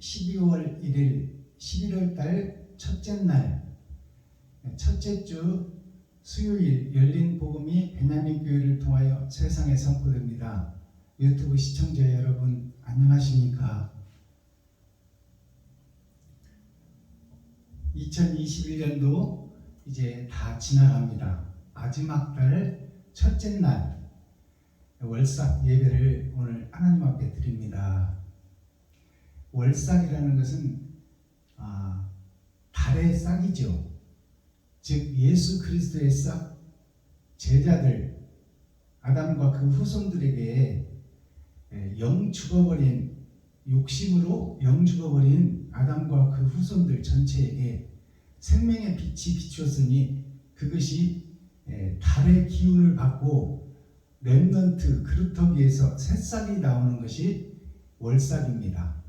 12월 1일 11월 달 첫째 날 첫째 주 수요일 열린 복음이 베냐민 교회를 통하여 세상에 선포됩니다. 유튜브 시청자 여러분 안녕하십니까? 2021년도 이제 다 지나갑니다. 마지막 달 첫째 날 월삭 예배를 오늘 하나님 앞에 드립니다. 월삭이라는 것은 달의 싹이죠. 즉 예수 그리스도의 싹, 제자들 아담과 그 후손들에게 영 죽어버린, 욕심으로 영 죽어버린 아담과 그 후손들 전체에게 생명의 빛이 비추었으니 그것이 달의 기운을 받고 렘넌트 그루터기에서 새싹이 나오는 것이 월삭입니다.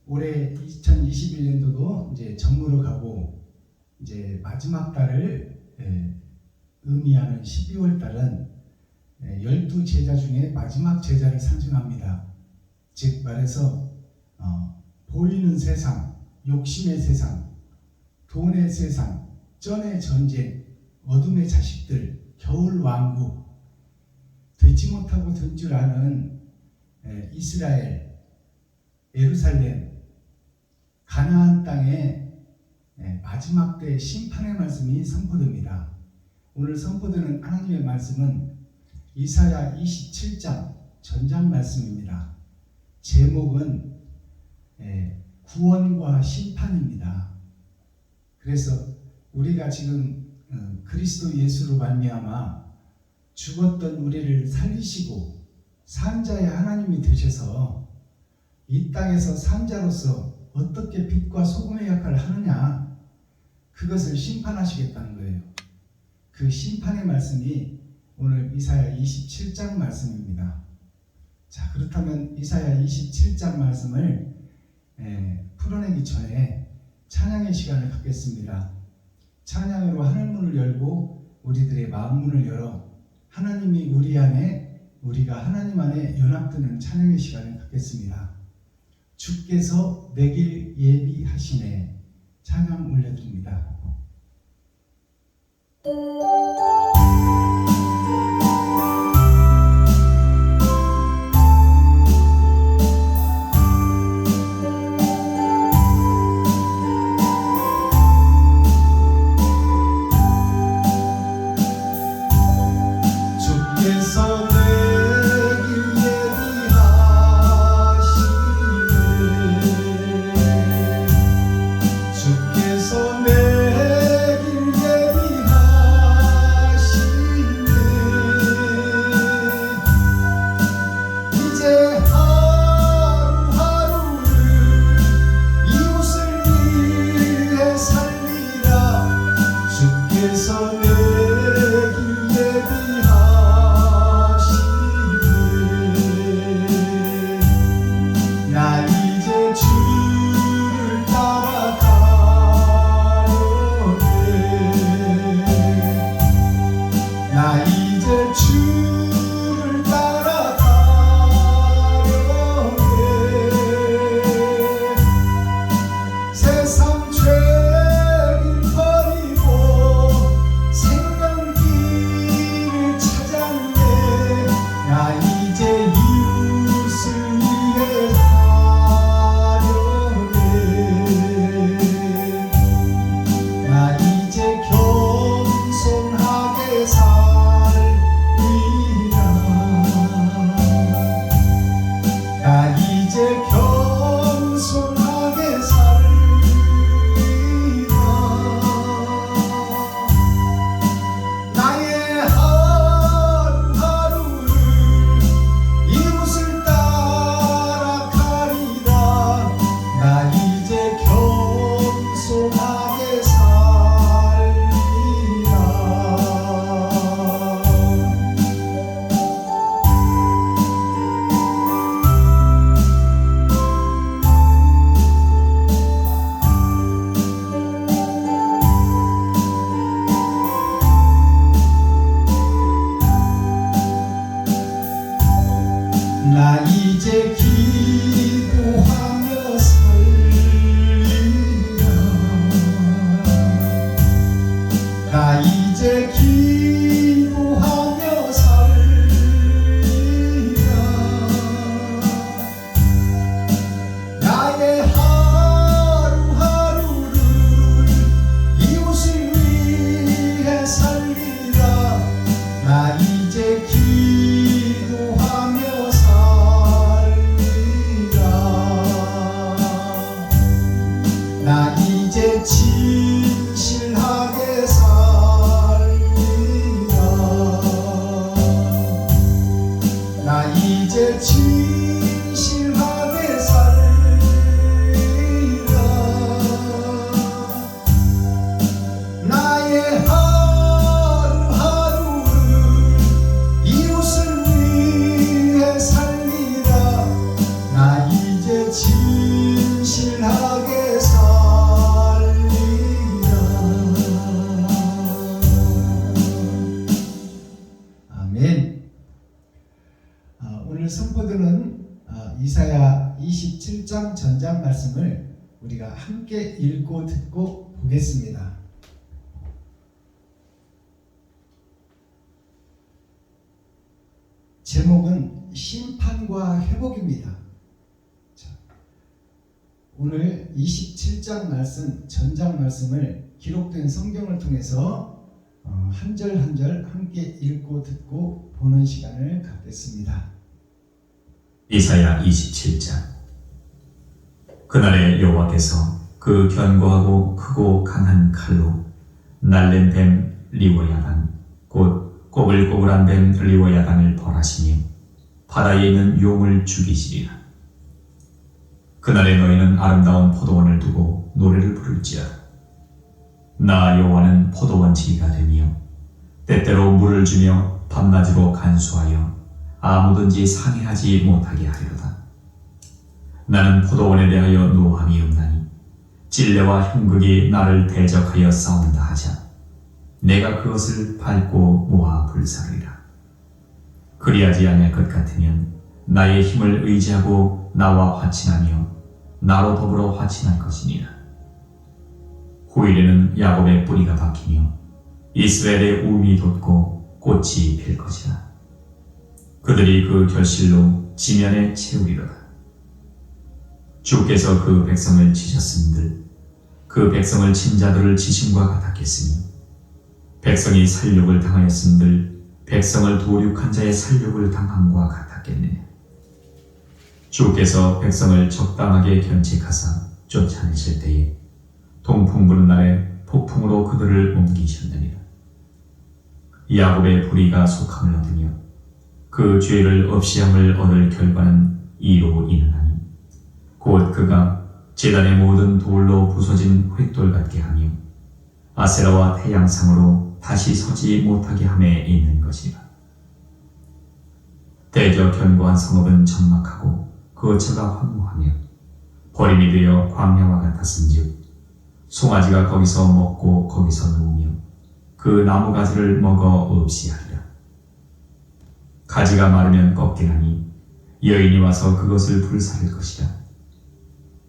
올해 2021년도도 이제 정무로 가고 이제 마지막 달을 의미하는 12월 달은 12제자 중에 마지막 제자를 상징합니다. 즉 말해서 보이는 세상, 욕심의 세상, 돈의 세상, 쩐의 전쟁, 어둠의 자식들, 겨울 왕국, 되지 못하고 된 줄 아는 이스라엘, 예루살렘, 가나안 땅에 마지막 때 심판의 말씀이 선포됩니다. 오늘 선포되는 하나님의 말씀은 이사야 27장 전장 말씀입니다. 제목은 구원과 심판입니다. 그래서 우리가 지금 그리스도 예수로 말미암아 죽었던 우리를 살리시고 산자의 하나님이 되셔서 이 땅에서 산자로서 어떻게 빛과 소금의 역할을 하느냐, 그것을 심판하시겠다는 거예요. 그 심판의 말씀이 오늘 이사야 27장 말씀입니다. 자, 그렇다면 이사야 27장 말씀을 풀어내기 전에 찬양의 시간을 갖겠습니다. 찬양으로 하늘문을 열고 우리들의 마음문을 열어 하나님이 우리 안에, 우리가 하나님 안에 연합되는 찬양의 시간을 갖겠습니다. 주께서 내 길 예비하시네. 찬양 올려드립니다. 나 이제 기도하며 살리라. 나의 하루하루를 이웃을 위해 살리라. 나 이제 기도하며 살리라. 나 이제 진실하게 살리라. 나 이제 진실하게 살리라. 나의 하루하루를 이웃을 위해 살리라. 나 이제 진실하게 살리라. 아멘. 오늘 선포드는 이사야 27장 전장 말씀을 우리가 함께 읽고 듣고 보겠습니다. 제목은 심판과 회복입니다. 자, 오늘 27장 말씀, 전장 말씀을 기록된 성경을 통해서 한 절 한 절 함께 읽고 듣고 보는 시간을 갖겠습니다. 이사야 27장. 그날에 여호와께서 그 견고하고 크고 강한 칼로 날랜 뱀 리워야단 곧 꼬불꼬불한 뱀 리워야단을 벌하시며 바다에 있는 용을 죽이시리라. 그날에 너희는 아름다운 포도원을 두고 노래를 부를지어다. 나 여호와는 포도원지기가 되며 때때로 물을 주며 밤낮으로 간수하여 아무든지 상해하지 못하게 하리로다. 나는 포도원에 대하여 노함이 없나니 찔레와 흉극이 나를 대적하여 싸운다 하자 내가 그것을 밟고 모아 불사르리라. 그리하지 아니할 것 같으면 나의 힘을 의지하고 나와 화친하며 나로 더불어 화친할 것이니라. 후일에는 야곱의 뿌리가 박히며 이스라엘의 우음이 돋고 꽃이 필 것이라. 그들이 그 결실로 지면에 채우리로다. 주께서 그 백성을 치셨음들 그 백성을 친 자들을 치심과 같았겠으며 백성이 살육을 당하였음들 백성을 도륙한 자의 살육을 당함과 같았겠느냐. 주께서 백성을 적당하게 견책하사 쫓아내실 때에 동풍 부는 날에 폭풍으로 그들을 옮기셨느니라. 야곱의 불의가 속함을 얻으며 그 죄를 없이함을 얻을 결과는 이로 인하니 곧 그가 제단의 모든 돌로 부서진 횃돌 같게 하며 아세라와 태양상으로 다시 서지 못하게 함에 있는 것이라. 대저 견고한 성읍은 천막하고 거처가 황무하며 버림이 되어 광야와 같았은즉 송아지가 거기서 먹고 거기서 누우며 그 나무 가지를 먹어 없이 하리라. 가지가 마르면 꺾이나니 여인이 와서 그것을 불사를 것이라.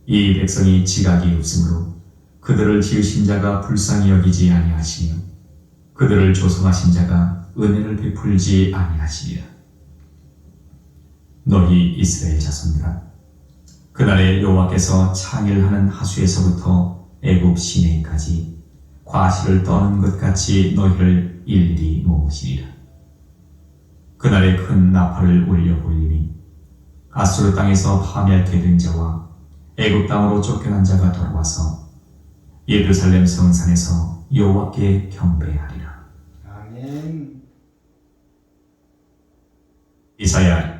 이 백성이 지각이 없으므로 그들을 지으신 자가 불쌍히 여기지 아니하시며 그들을 조성하신 자가 은혜를 베풀지 아니하시리라. 너희 이스라엘 자손들아, 그날에 여호와께서 창일하는 하수에서부터 애굽 시내까지 과실을 떠는 것 같이 너희를 일일이 모으시리라. 그날에 큰 나팔을 울려 볼리니 아수르 땅에서 파멸케 된 자와 애굽 땅으로 쫓겨난 자가 돌아와서 예루살렘 성산에서 여호와께 경배하리라. 아멘. 이사야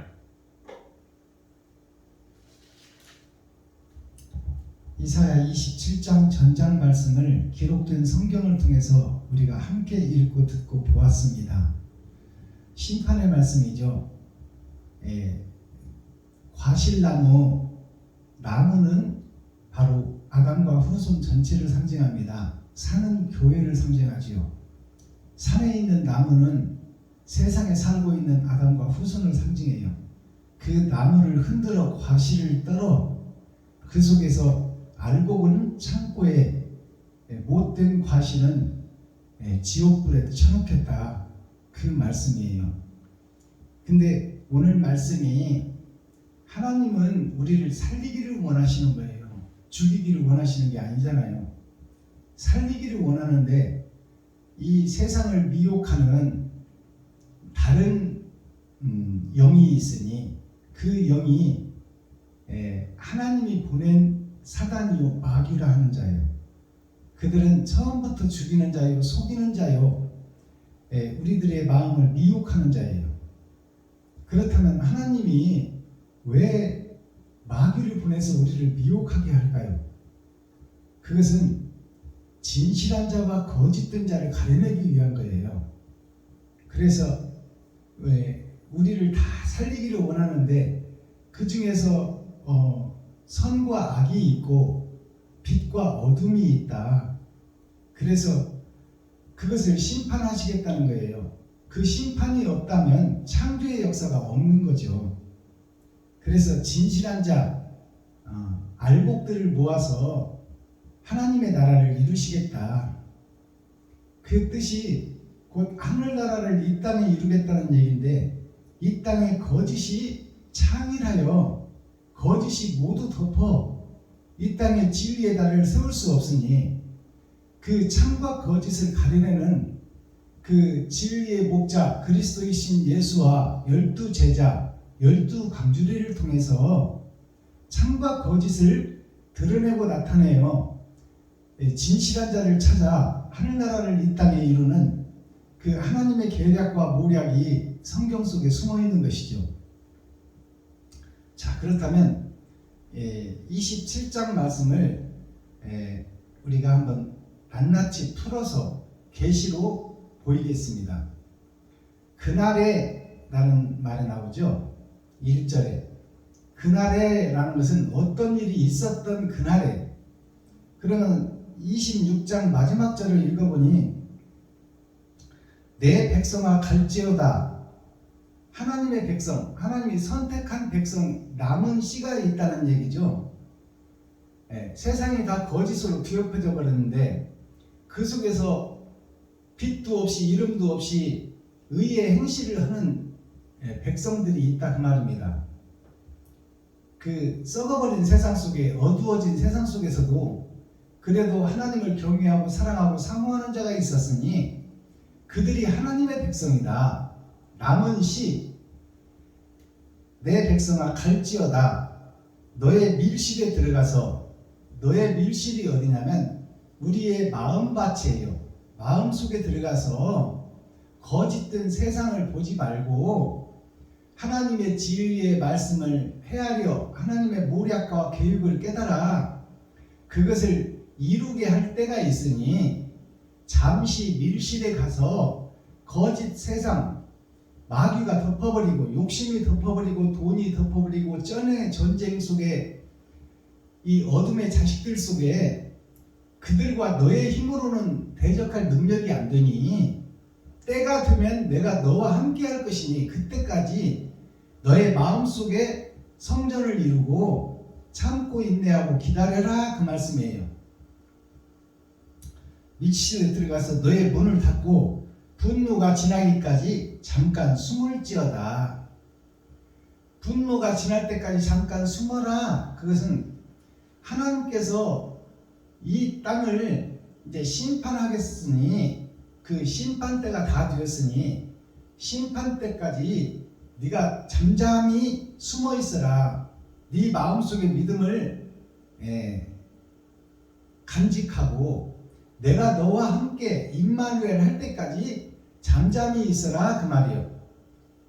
이사야 27장 전장 말씀을 기록된 성경을 통해서 우리가 함께 읽고 듣고 보았습니다. 심판의 말씀이죠. 나무는 바로 아담과 후손 전체를 상징합니다. 산은 교회를 상징하지요. 산에 있는 나무는 세상에 살고 있는 아담과 후손을 상징해요. 그 나무를 흔들어 과실을 떨어 그 속에서 알곡은 창고에 못된 과실은 지옥불에 쳐넣겠다, 그 말씀이에요. 근데 오늘 말씀이 하나님은 우리를 살리기를 원하시는 거예요. 죽이기를 원하시는 게 아니잖아요. 살리기를 원하는데 이 세상을 미혹하는 다른 영이 있으니 그 영이 하나님이 보낸 사단이요 마귀라 하는 자예요. 그들은 처음부터 죽이는 자요, 속이는 자요, 우리들의 마음을 미혹하는 자예요. 그렇다면 하나님이 왜 마귀를 보내서 우리를 미혹하게 할까요? 그것은 진실한 자와 거짓된 자를 가려내기 위한 거예요. 그래서 우리를 다 살리기를 원하는데 그 중에서 선과 악이 있고 빛과 어둠이 있다. 그래서 그것을 심판하시겠다는 거예요. 그 심판이 없다면 창조의 역사가 없는 거죠. 그래서 진실한 자, 알곡들을 모아서 하나님의 나라를 이루시겠다. 그 뜻이 곧 하늘나라를 이 땅에 이루겠다는 얘기인데, 이 땅에 거짓이 창일하여 거짓이 모두 덮어 이 땅에 진리의 달을 세울 수 없으니 그 참과 거짓을 가려내는 그 진리의 목자 그리스도이신 예수와 12제자 12강주리를 통해서 참과 거짓을 드러내고 나타내어 진실한 자를 찾아 하늘나라를 이 땅에 이루는 그 하나님의 계략과 모략이 성경 속에 숨어 있는 것이죠. 자, 그렇다면 27장 말씀을 우리가 한번 낱낱이 풀어서 계시로 보이겠습니다. 그날에 라는 말이 나오죠. 1절에 그날에 라는 것은 어떤 일이 있었던 그날에. 그러면 26장 마지막 절을 읽어보니 내 백성아 갈지어다. 하나님의 백성, 하나님이 선택한 백성, 남은 씨가 있다는 얘기죠. 세상이 다 거짓으로 뒤엎여져 버렸는데 그 속에서 빛도 없이 이름도 없이 의의 행실을 하는 백성들이 있다, 그 말입니다. 그 썩어버린 세상 속에, 어두워진 세상 속에서도 그래도 하나님을 경외하고 사랑하고 사모하는 자가 있었으니 그들이 하나님의 백성이다. 남은 씨, 내 백성아 갈지어다. 너의 밀실에 들어가서, 너의 밀실이 어디냐면 우리의 마음밭이에요. 마음속에 들어가서 거짓된 세상을 보지 말고 하나님의 진리의 말씀을 헤아려 하나님의 모략과 계획을 깨달아 그것을 이루게 할 때가 있으니 잠시 밀실에 가서 거짓 세상, 마귀가 덮어버리고 욕심이 덮어버리고 돈이 덮어버리고 쩐의 전쟁 속에 이 어둠의 자식들 속에 그들과 너의 힘으로는 대적할 능력이 안 되니 때가 되면 내가 너와 함께 할 것이니 그때까지 너의 마음속에 성전을 이루고 참고 인내하고 기다려라, 그 말씀이에요. 밀실에 들어가서 너의 문을 닫고 분노가 지나기까지 잠깐 숨을지어다. 분노가 지날 때까지 잠깐 숨어라. 그것은 하나님께서 이 땅을 이제 심판하겠으니 그 심판 때가 다 되었으니 심판 때까지 네가 잠잠히 숨어 있어라. 네 마음속의 믿음을 간직하고 내가 너와 함께 임마누엘 할 때까지 잠잠히 있어라, 그 말이요.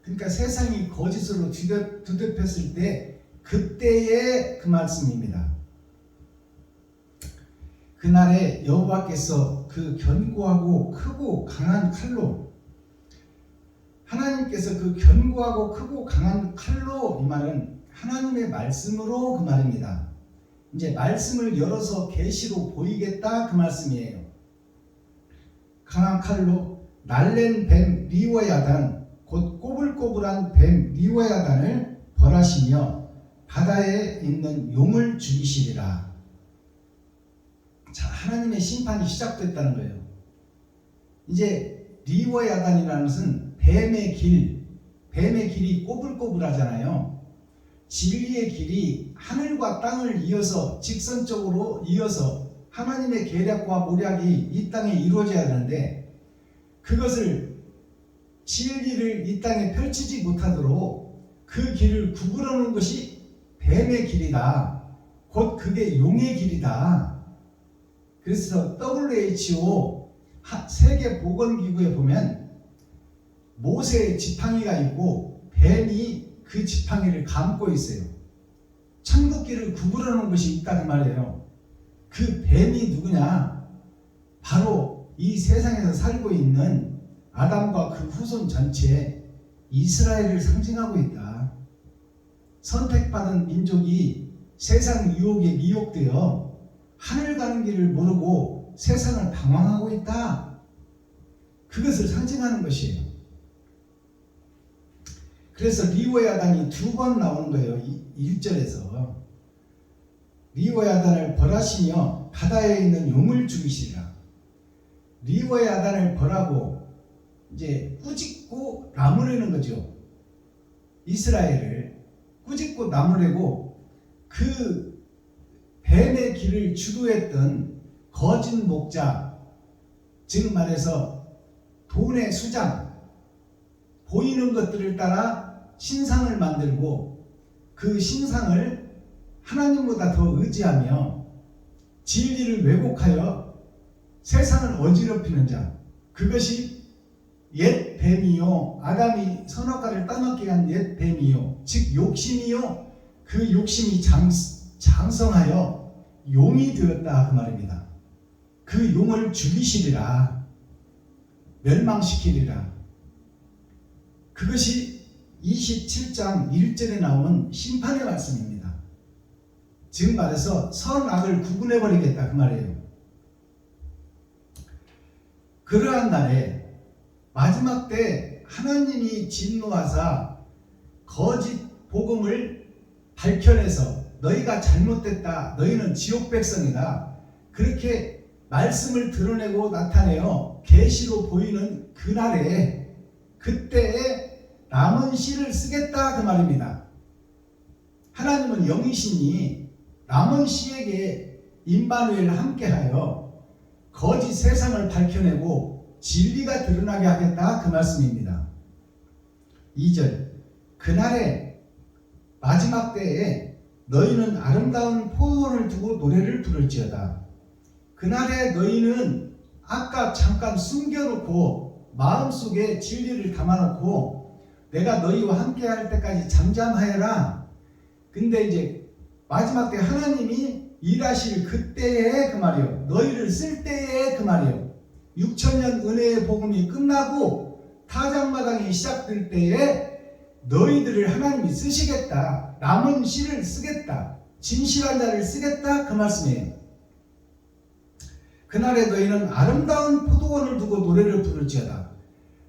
그러니까 세상이 거짓으로 뒤덮였을 때 그때의 그 말씀입니다. 그날에 여호와께서 그 견고하고 크고 강한 칼로, 하나님께서 그 견고하고 크고 강한 칼로, 이 말은 하나님의 말씀으로 그 말입니다. 이제 말씀을 열어서 계시로 보이겠다, 그 말씀이에요. 강한 칼로 날랜 뱀 리워야단, 곧 꼬불꼬불한 뱀 리워야단을 벌하시며 바다에 있는 용을 죽이시리라. 자, 하나님의 심판이 시작됐다는 거예요. 이제 리워 야단이라는 것은 뱀의 길이 꼬불꼬불하잖아요. 진리의 길이 하늘과 땅을 이어서 직선적으로 이어서 하나님의 계략과 모략이 이 땅에 이루어져야 하는데, 그것을 진리를 이 땅에 펼치지 못하도록 그 길을 구부러 놓은 것이 뱀의 길이다. 곧 그게 용의 길이다. 그래서 WHO 세계보건기구에 보면 모세의 지팡이가 있고 뱀이 그 지팡이를 감고 있어요. 천국길을 구부러 놓은 것이 있다는 말이에요. 그 뱀이 누구냐? 바로 이 세상에서 살고 있는 아담과 그 후손 전체 이스라엘을 상징하고 있다. 선택받은 민족이 세상 유혹에 미혹되어 하늘 가는 길을 모르고 세상을 방황하고 있다. 그것을 상징하는 것이에요. 그래서 리워야단이 2번 나오는 거예요. 1절에서 리워야단을 벌하시며 바다에 있는 용을 죽이시리라. 리워야단을 벌하고 이제 꾸짖고 나무라는 거죠. 이스라엘을 꾸짖고 나무라고 그 뱀의 길을 주도했던 거짓 목자, 즉 말해서 돈의 수장, 보이는 것들을 따라 신상을 만들고 그 신상을 하나님보다 더 의지하며 진리를 왜곡하여 세상을 어지럽히는 자, 그것이 옛 뱀이요, 아담이 선악과를 따먹게 한 옛 뱀이요, 즉 욕심이요, 그 욕심이 장성하여 용이 되었다 그 말입니다. 그 용을 죽이시리라, 멸망시키리라. 그것이 27장 1절에 나오는 심판의 말씀입니다. 지금 말해서 선악을 구분해버리겠다 그 말이에요. 그러한 날에 마지막 때 하나님이 진노하사 거짓 복음을 밝혀내서 너희가 잘못됐다, 너희는 지옥 백성이다, 그렇게 말씀을 드러내고 나타내어 계시로 보이는 그날에, 그때에 남은 씨를 쓰겠다 그 말입니다. 하나님은 영이시니 남은 씨에게 임마누엘 함께하여 거짓 세상을 밝혀내고 진리가 드러나게 하겠다 그 말씀입니다. 2절 그날에 마지막 때에 너희는 아름다운 포도원을 두고 노래를 부를지어다. 그날에 너희는 아까 잠깐 숨겨놓고 마음속에 진리를 담아놓고 내가 너희와 함께할 때까지 잠잠하여라. 근데 이제 마지막 때 하나님이 일하실 그때에 그 말이요, 너희를 쓸 때에 그 말이요, 6천년 은혜의 복음이 끝나고 타작마당이 시작될 때에 너희들을 하나님이 쓰시겠다, 남은 씨를 쓰겠다, 진실한 자를 쓰겠다 그 말씀이에요. 그날에 너희는 아름다운 포도원을 두고 노래를 부를지어다.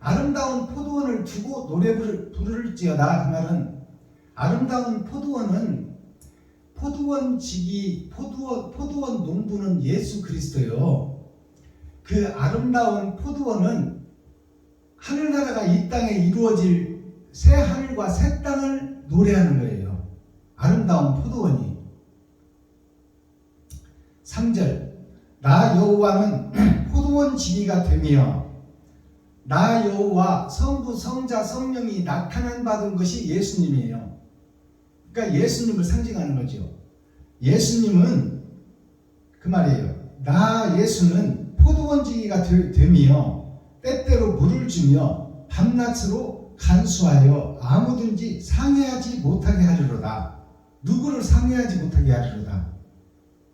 아름다운 포도원을 두고 노래를 부를지어다. 그 말은 아름다운 포도원은 포도원 농부는 예수 그리스도요. 그 아름다운 포도원은 하늘나라가 이 땅에 이루어질 새 하늘과 새 땅을 노래하는 거예요. 아름다운 포도원이. 3절 나 여호와는 포도원 지기가 되며 나 여호와 성부 성자 성령이 나타난 받은 것이 예수님이에요. 그러니까 예수님을 상징하는 거죠. 예수님은 그 말이에요. 나 예수는 포도원 지기가 되며 때때로 물을 주며 밤낮으로 간수하여 아무든지 상해하지 못하게 하리로다. 누구를 상해하지 못하게 하리로다.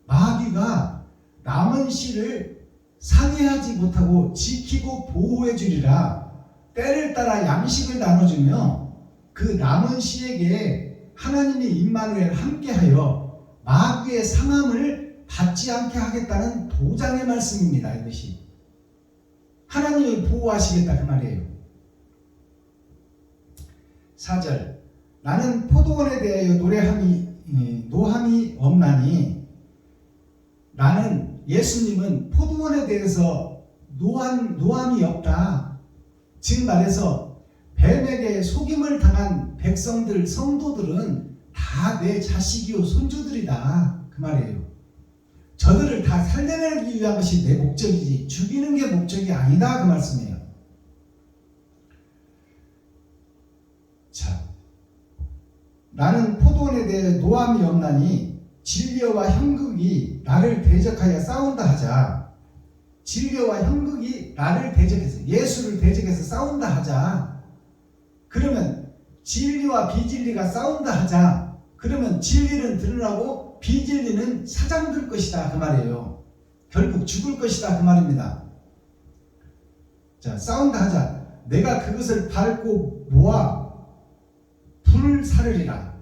마귀가 남은 씨를 상해하지 못하고 지키고 보호해 주리라. 때를 따라 양식을 나눠주며 그 남은 씨에게 하나님이 임마누엘 함께하여 마귀의 상함을 받지 않게 하겠다는 도장의 말씀입니다. 이것이 하나님이 보호하시겠다 그 말이에요. 4절 나는 포도원에 대하여 노함이 없나니, 나는 예수님은 포도원에 대해서 노함이 없다. 즉 말해서 뱀에게 속임을 당한 백성들, 성도들은 다 내 자식이요 손주들이다 그 말이에요. 저들을 다 살려내기 위한 것이 내 목적이지 죽이는 게 목적이 아니다 그 말씀이에요. 자, 나는 포도원에 대해 노함이 없나니 진리와 형극이 나를 대적하여 싸운다 하자. 진리와 형극이 나를 대적해서 예수를 대적해서 싸운다 하자. 그러면 진리와 비진리가 싸운다 하자. 그러면 진리는 드러나고 비진리는 사장될 것이다 그 말이에요. 결국 죽을 것이다 그 말입니다. 자, 싸운다 하자. 내가 그것을 밟고 모아 불을 사르리라.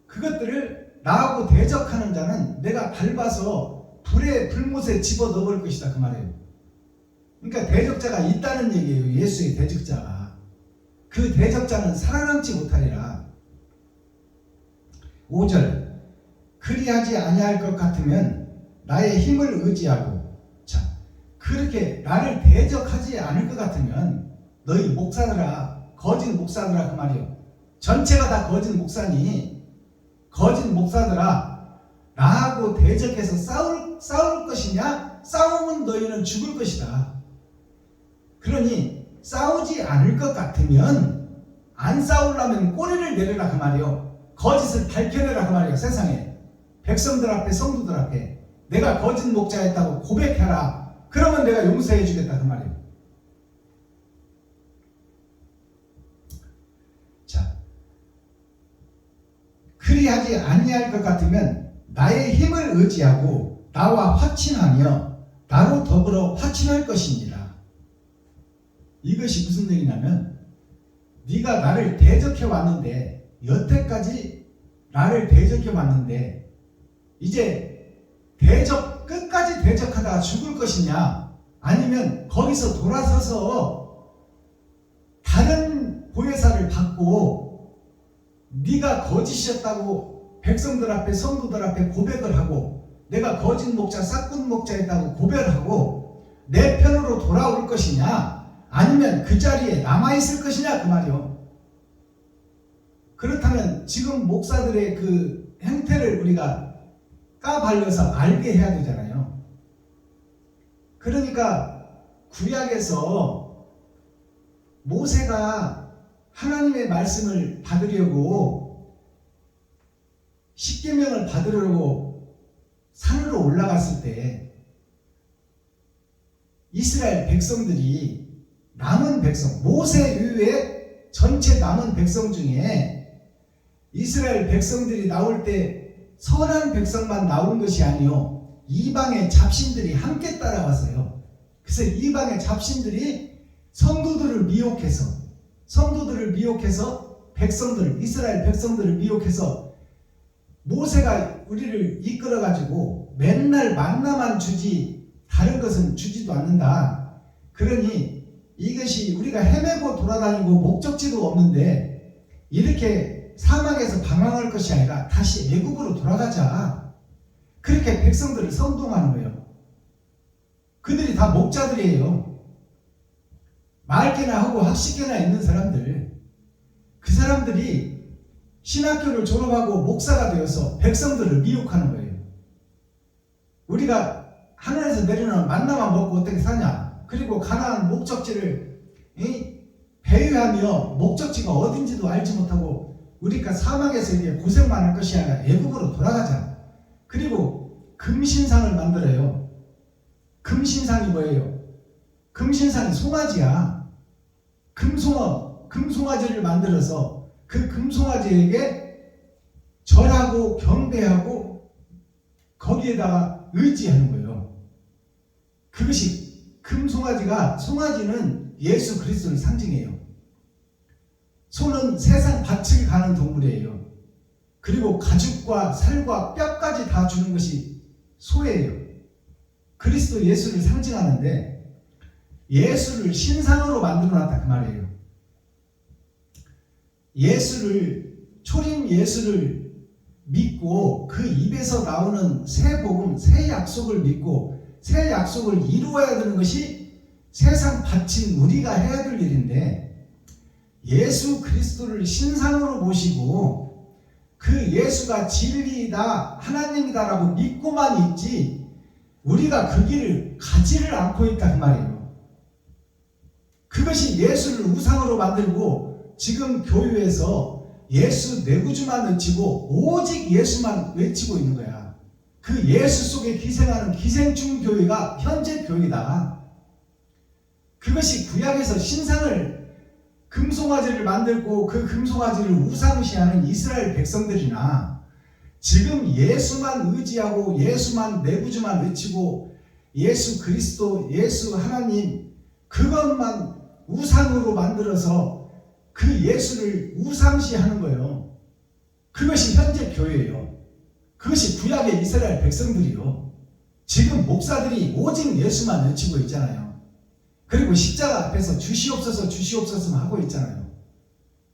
그것들을 나하고 대적하는 자는 내가 밟아서 불못에 집어넣을 것이다 그 말이에요. 그러니까 대적자가 있다는 얘기예요. 예수의 대적자가. 그 대적자는 살아남지 못하리라. 5절 그리하지 아니할 것 같으면 나의 힘을 의지하고. 자, 그렇게 나를 대적하지 않을 것 같으면 너희 목사들아, 거짓 목사들아 그 말이에요. 전체가 다 거짓 목사니 거짓 목사들아, 나하고 대적해서 싸울 것이냐? 싸우면 너희는 죽을 것이다. 그러니 싸우지 않을 것 같으면 안 싸우려면 꼬리를 내려라 그 말이요. 거짓을 밝혀내라 그 말이요. 세상에 백성들 앞에 성도들 앞에 내가 거짓 목자였다고 고백해라. 그러면 내가 용서해 주겠다 그 말이에요. 자, 그리하지 아니할 것 같으면 나의 힘을 의지하고 나와 화친하며 나로 더불어 화친할 것이니라. 이것이 무슨 얘기냐면 네가 나를 대적해 왔는데 여태까지 나를 대적해 왔는데 이제 끝까지 대적하다가 죽을 것이냐, 아니면 거기서 돌아서서 다른 보혜사를 받고 네가 거짓이었다고 백성들 앞에 성도들 앞에 고백을 하고 내가 거짓 목자 싹군 목자였다고 고백을 하고 내 편으로 돌아올 것이냐, 아니면 그 자리에 남아있을 것이냐 그 말이요. 그렇다면 지금 목사들의 그 행태를 우리가 까발려서 알게 해야 되잖아요. 그러니까 구약에서 모세가 하나님의 말씀을 받으려고 십계명을 받으려고 산으로 올라갔을 때 이스라엘 백성들이 남은 백성, 모세 이후에 전체 남은 백성 중에 이스라엘 백성들이 나올 때 선한 백성만 나온 것이 아니요 이방의 잡신들이 함께 따라왔어요. 그래서 이방의 잡신들이 성도들을 미혹해서 이스라엘 백성들을 미혹해서 모세가 우리를 이끌어가지고 맨날 만나만 주지 다른 것은 주지도 않는다. 그러니 이것이 우리가 헤매고 돌아다니고 목적지도 없는데 이렇게 사막에서 방황할 것이 아니라 다시 애굽으로 돌아가자. 그렇게 백성들을 선동하는 거예요. 그들이 다 목자들이에요. 말개나 하고 학식개나 있는 사람들. 그 사람들이 신학교를 졸업하고 목사가 되어서 백성들을 미혹하는 거예요. 우리가 하늘에서 내려오는 만나만 먹고 어떻게 사냐, 그리고 가나안 목적지를 배회하며 목적지가 어딘지도 알지 못하고 우리가 사막에서 이제 고생만 할 것이 아니라 애굽으로 돌아가자. 그리고 금신상을 만들어요. 금신상이 뭐예요? 금신상이 송아지야. 금송아지를 만들어서 그 금송아지에게 절하고 경배하고 거기에다가 의지하는 거예요. 그것이 송아지는 예수 그리스도를 상징해요. 소는 세상 밭을 가는 동물이에요. 그리고 가죽과 살과 뼈까지 다 주는 것이 소예요. 그리스도 예수를 상징하는데 예수를 신상으로 만들어놨다 그 말이에요. 초림 예수를 믿고 그 입에서 나오는 새 복음, 새 약속을 믿고 새 약속을 이루어야 되는 것이 세상 바친 우리가 해야 될 일인데, 예수 그리스도를 신상으로 모시고 그 예수가 진리이다, 하나님이다라고 믿고만 있지, 우리가 그 길을 가지를 않고 있다 그 말이에요. 그것이 예수를 우상으로 만들고, 지금 교회에서 예수 내구주만 외치고 오직 예수만 외치고 있는 거야. 그 예수 속에 기생하는 기생충 교회가 현재 교회다. 그것이 구약에서 신상을, 금송아지를 만들고 그 금송아지를 우상시하는 이스라엘 백성들이나, 지금 예수만 의지하고 예수만 내구주만 외치고 예수 그리스도, 예수 하나님, 그것만 우상으로 만들어서 그 예수를 우상시하는 거예요. 그것이 현재 교회예요. 그것이 구약의 이스라엘 백성들이요. 지금 목사들이 오직 예수만 외치고 있잖아요. 그리고 십자가 앞에서 주시옵소서 주시옵소서만 하고 있잖아요.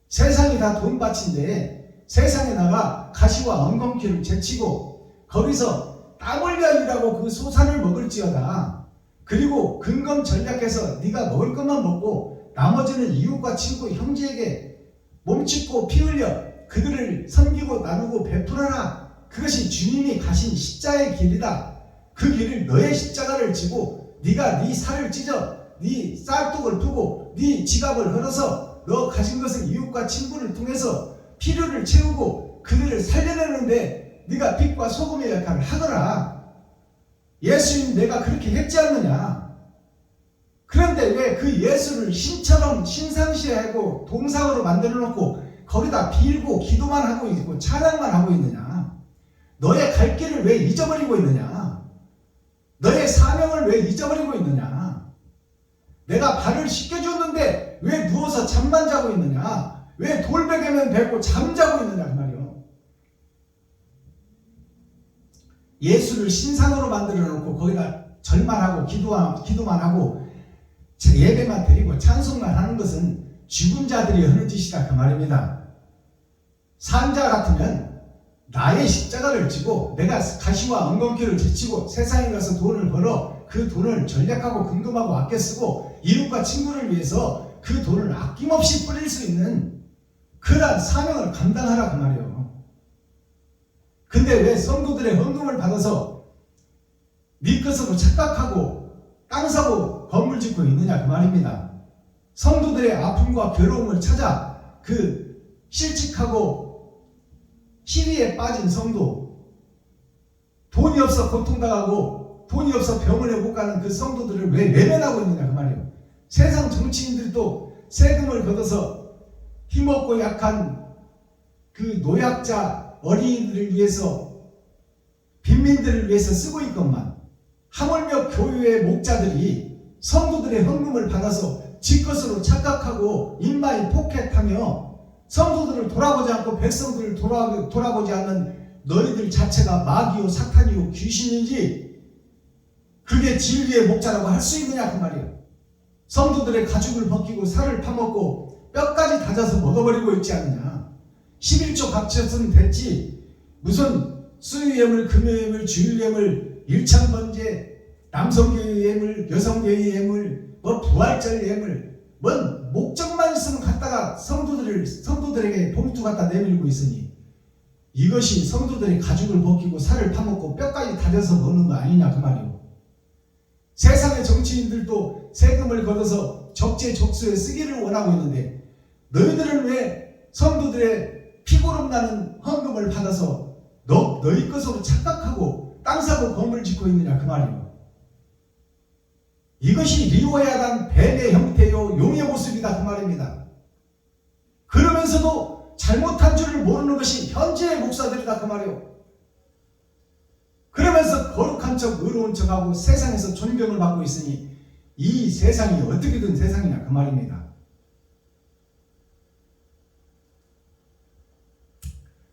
세상이 다 돈밭인데 세상에다가 가시와 엉겅퀴를 제치고 거기서 땀 흘려 일하고 그 소산을 먹을지어다. 그리고 근검 전략해서 네가 먹을 것만 먹고 나머지는 이웃과 친구 형제에게 몸짓고 피 흘려 그들을 섬기고 나누고 베풀어라. 그것이 주님이 가신 십자가의 길이다. 그 길을 너의 십자가를 지고 네가 네 살을 찢어 네 쌀독을 푸고 네 지갑을 헐어서 너 가진 것을 이웃과 친구를 통해서 필요를 채우고 그들을 살려내는데 네가 빛과 소금의 역할을 하거라. 예수님 내가 그렇게 했지 않느냐. 그런데 왜 그 예수를 신처럼 신상시하고 동상으로 만들어 놓고 거기다 빌고 기도만 하고 있고 찬양만 하고 있느냐. 너의 갈 길을 왜 잊어버리고 있느냐. 너의 사명을 왜 잊어버리고 있느냐. 내가 발을 씻겨줬는데 왜 누워서 잠만 자고 있느냐. 왜 돌베개면 베고 잠자고 있느냐 그 말이요. 예수를 신상으로 만들어 놓고 거기다 절만 하고 기도만 하고 예배만 드리고 찬송만 하는 것은 죽은 자들이 하는 짓이다 그 말입니다. 산자 같으면 나의 십자가를 지고 내가 가시와 엉겅퀴를 제치고 세상에 가서 돈을 벌어 그 돈을 전략하고 근금하고 아껴 쓰고 이웃과 친구를 위해서 그 돈을 아낌없이 뿌릴 수 있는 그러한 사명을 감당하라 그 말이에요. 근데 왜 성도들의 헌금을 받아서 네 것으로 착각하고 땅 사고 건물 짓고 있느냐 그 말입니다. 성도들의 아픔과 괴로움을 찾아 그 실직하고 시리에 빠진 성도, 돈이 없어 고통당하고 돈이 없어 병원에 못 가는 그 성도들을 왜 외면하고 있느냐 그 말이에요. 세상 정치인들도 세금을 걷어서 힘없고 약한 그 노약자 어린이들을 위해서 빈민들을 위해서 쓰고 있건만, 하물며 교회의 목자들이 성도들의 헌금을 받아서 지 것으로 착각하고 인마이 포켓하며 성도들을 돌아보지 않고 백성들을 돌아보지 않는 너희들 자체가 마귀요 사탄이요 귀신인지 그게 진리의 목자라고 할 수 있느냐 그 말이에요. 성도들의 가죽을 벗기고 살을 파먹고 뼈까지 다져서 먹어버리고 있지 않느냐. 11조 값쳤으면 됐지 무슨 수유예물, 금요예물, 주일예물, 일천번제, 남성교회 예물, 여성교회 예물, 뭐 부활절 예물, 뭔 목적만 있으면 갖다가 성도들에게 봉투 갖다 내밀고 있으니 이것이 성도들이 가죽을 벗기고 살을 파먹고 뼈까지 다져서 먹는 거 아니냐 그 말이에요. 세상의 정치인들도 세금을 걷어서 적재적소에 쓰기를 원하고 있는데 너희들은 왜 성도들의 피고름 나는 헌금을 받아서 너희 것으로 착각하고 땅 사고 건물 짓고 있느냐 그 말이에요. 이것이 리오야단 뱀의 형태요 용의 모습이다 그 말입니다. 그러면서도 잘못한 줄을 모르는 것이 현재의 목사들이다 그 말이에요. 그러면서 거룩한 척 의로운 척하고 세상에서 존경을 받고 있으니 이 세상이 어떻게 된 세상이냐 그 말입니다.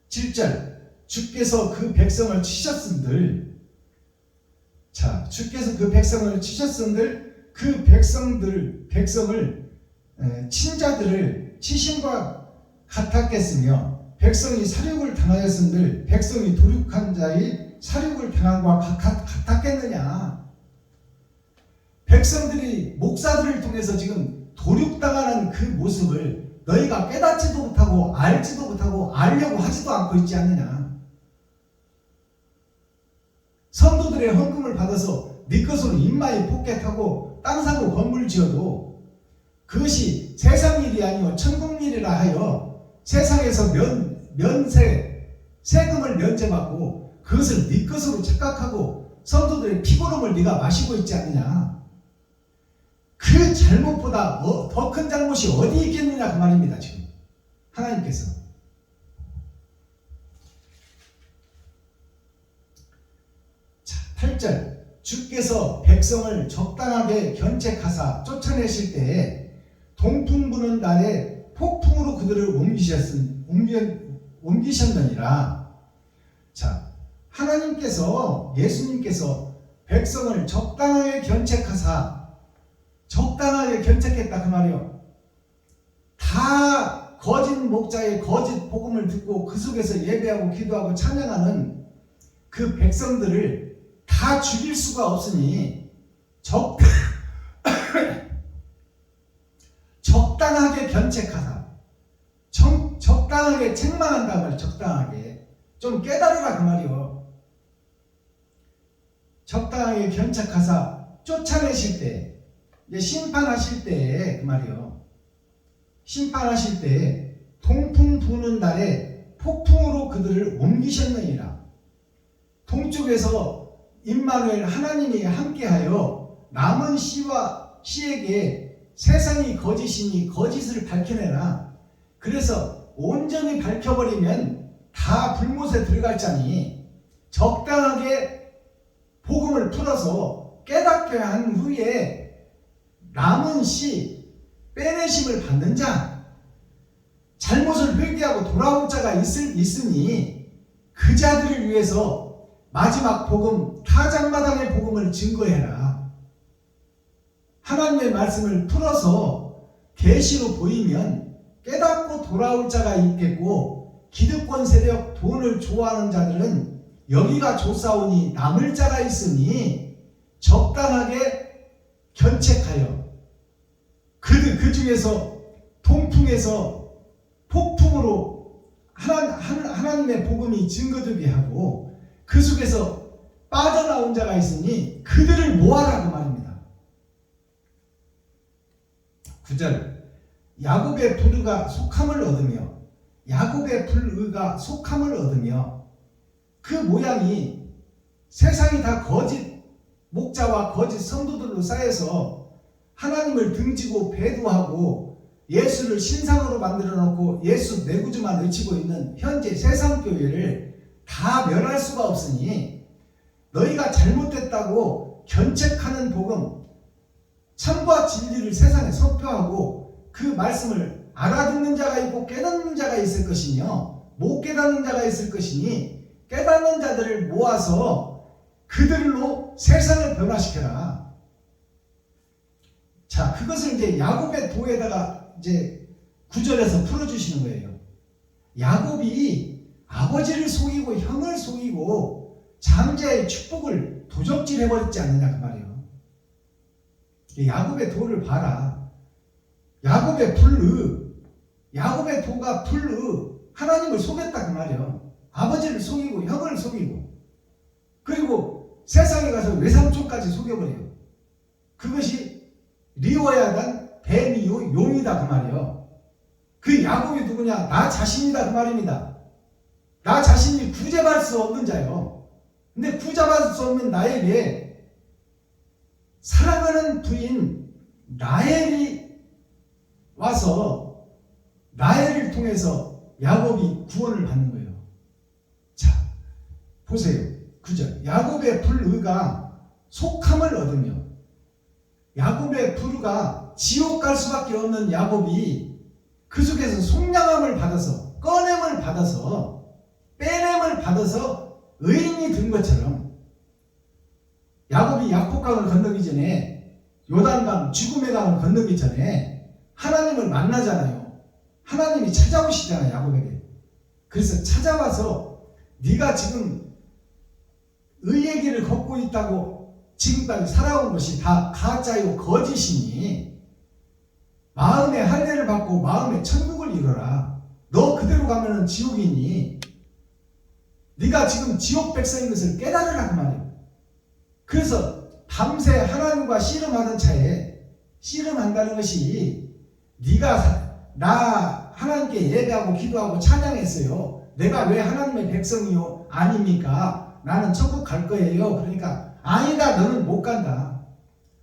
7절 주께서 그 백성을 치셨은들, 자 주께서 그 백성을 치셨은들 그 백성을 친자들을 치심과 같았겠으며 백성이 살육을 당하였은들 백성이 도륙한 자의 살육을 당함과 같았겠느냐. 백성들이 목사들을 통해서 지금 도륙당하는 그 모습을 너희가 깨닫지도 못하고 알지도 못하고 알려고 하지도 않고 있지 않느냐. 성도들의 헌금을 받아서 네 것으로 인마이 포켓하고 땅 사고 건물 지어도 그것이 세상 일이 아니요 천국 일이라 하여 세상에서 세금을 면제받고 그것을 네 것으로 착각하고 성도들의 피고름을 네가 마시고 있지 않느냐. 그 잘못보다 더 큰 잘못이 어디 있겠느냐 그 말입니다. 지금 하나님께서. 자, 8절 주께서 백성을 적당하게 견책하사 쫓아내실 때에 동풍 부는 날에 폭풍으로 그들을 옮기셨느니라. 자, 하나님께서 예수님께서 백성을 적당하게 견책하사 적당하게 견책했다 그 말이요. 다 거짓 목자의 거짓 복음을 듣고 그 속에서 예배하고 기도하고 찬양하는 그 백성들을 다 죽일 수가 없으니 적당하게 견책하사 적당하게 책망한다 말이야. 적당하게 좀 깨달으라 그 말이요. 적당하게 견책하사 쫓아내실 때 이제 심판하실 때에 그 말이요. 심판하실 때에 동풍 부는 날에 폭풍으로 그들을 옮기셨느니라. 동쪽에서 임마누엘 하나님이 함께하여 남은 씨에게 세상이 거짓이니 거짓을 밝혀내라. 그래서 온전히 밝혀버리면 다 불못에 들어갈 자니 적당하게 복음을 풀어서 깨닫게 한 후에 남은 씨 빼내심을 받는 자, 잘못을 회개하고 돌아온 자가 있으니 그 자들을 위해서 마지막 복음, 타작마당의 복음을 증거해라. 하나님의 말씀을 풀어서 계시로 보이면 깨닫고 돌아올 자가 있겠고, 기득권 세력, 돈을 좋아하는 자들은 여기가 좋사오니 남을 자가 있으니 적당하게 견책하여 그 중에서 동풍에서 폭풍으로 하나님의 복음이 증거되게 하고 그 속에서 빠져나온 자가 있으니 그들을 모아라 그 말입니다. 9절 야곱의 불의가 속함을 얻으며 야곱의 불의가 속함을 얻으며 그 모양이 세상이 다 거짓 목자와 거짓 성도들로 쌓여서 하나님을 등지고 배도하고 예수를 신상으로 만들어 놓고 예수 내구주만 외치고 있는 현재 세상 교회를 다 멸할 수가 없으니 너희가 잘못됐다고 견책하는 복음, 참과 진리를 세상에 선포하고 그 말씀을 알아듣는 자가 있고 깨닫는 자가 있을 것이며 못 깨닫는 자가 있을 것이니 깨닫는 자들을 모아서 그들로 세상을 변화시켜라. 자, 그것을 이제 야곱의 도에다가 이제 9절에서 풀어주시는 거예요. 야곱이 아버지를 속이고 형을 속이고 장자의 축복을 도적질해버렸지 않느냐 그 말이에요. 야곱의 도를 봐라. 야곱의 야곱의 도가 하나님을 속였다 그 말이에요. 아버지를 속이고 형을 속이고 그리고 세상에 가서 외삼촌까지 속여버려요. 그것이 리워야단 뱀이요 용이다 그 말이에요. 그 야곱이 누구냐? 나 자신이다 그 말입니다. 나 자신이 구제받을 수 없는 자요. 근데 구제받을 수 없는 나에게 사랑하는 부인 라헬이 와서 라헬을 통해서 야곱이 구원을 받는 거예요. 자, 보세요. 9절 야곱의 불의가 속함을 얻으며 야곱의 불의가 지옥 갈 수밖에 없는 야곱이 그 속에서 속량함을 받아서 꺼냄을 받아서 빼냄을 받아서 의인이 된 것처럼 야곱이 약복강을 건너기 전에 요단강 죽음의 강을 건너기 전에 하나님을 만나잖아요. 하나님이 찾아오시잖아요. 야곱에게. 그래서 찾아와서 네가 지금 의의 길을 걷고 있다고 지금까지 살아온 것이 다 가짜요 거짓이니 마음에 할례를 받고 마음에 천국을 이뤄라. 너 그대로 가면은 지옥이니 네가 지금 지옥 백성인 것을 깨달으라 그 말이에요. 그래서 밤새 하나님과 씨름하던 차에 씨름한다는 것이 네가 나 하나님께 예배하고 기도하고 찬양했어요. 내가 왜 하나님의 백성이요? 아닙니까? 나는 천국 갈 거예요. 그러니까 아니다, 너는 못 간다.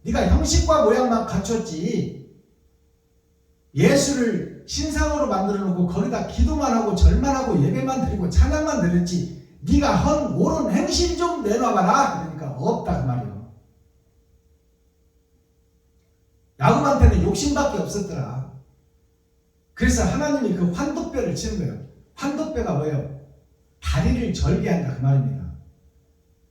네가 형식과 모양만 갖췄지 예수를 신상으로 만들어 놓고 거기다 기도만 하고 절만 하고 예배만 드리고 찬양만 드렸지 네가 한 옳은 행실 좀 내놔봐라. 그러니까 없다 그 말이에요. 야곱한테는 욕심밖에 없었더라. 그래서 하나님이 그 환도뼈를 치는 거예요. 환도뼈가 뭐예요? 다리를 절개한다 그 말입니다.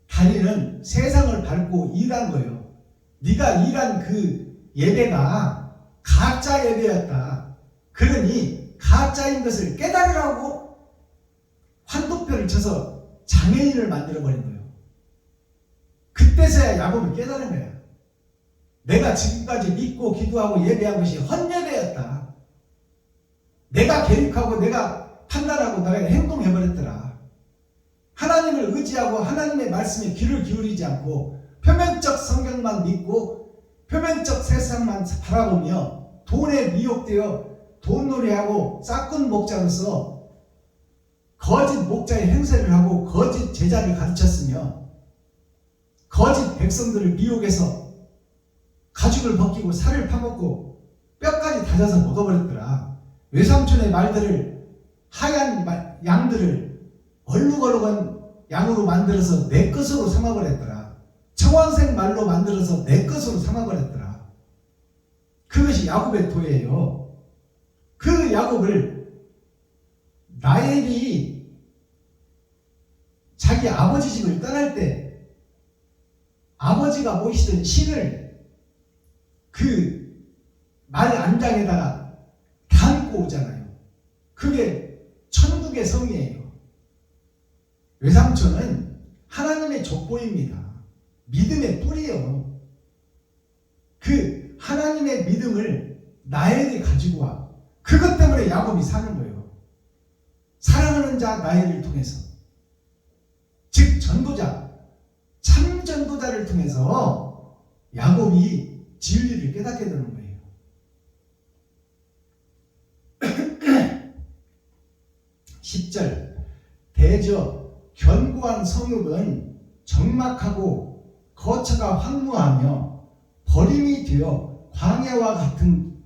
다리는 세상을 밟고 일한 거예요. 네가 일한 그 예배가 가짜 예배였다. 그러니 가짜인 것을 깨달으라고 환도뼈를 쳐서 장애인을 만들어버린 거예요. 그때서야 야곱이 깨달은 거야. 내가 지금까지 믿고 기도하고 예배한 것이 헛예배였다. 내가 계획하고 내가 판단하고 내가 행동해버렸더라. 하나님을 의지하고 하나님의 말씀에 귀를 기울이지 않고 표면적 성경만 믿고 표면적 세상만 바라보며 돈에 미혹되어 돈놀이하고 싹군 목자로서 거짓 목자의 행세를 하고 거짓 제자를 가르쳤으며 거짓 백성들을 미혹해서 가죽을 벗기고 살을 파먹고 뼈까지 다져서 먹어버렸더라. 외삼촌의 말들을 하얀 양들을 얼룩얼룩한 양으로 만들어서 내 것으로 삼아버렸더라. 청황색 말로 만들어서 내 것으로 삼아버렸더라. 그것이 야곱의 도예요. 그 야곱을 라헬이 자기 아버지 집을 떠날 때 아버지가 모시던 신을 그 말 안장에다가 담고 오잖아요. 그게 천국의 성이에요. 외삼촌은 하나님의 족보입니다. 믿음의 뿌리요. 그 하나님의 믿음을 라헬이 가지고 와. 그것 때문에 야곱이 사는 거예요. 사랑하는 자 라헬을 통해서, 즉 전도자, 참 전도자를 통해서 야곱이 진리를 깨닫게 되는 거예요. 10절 대저 견고한 성읍은 적막하고 거처가 황무하며 버림이 되어 광야와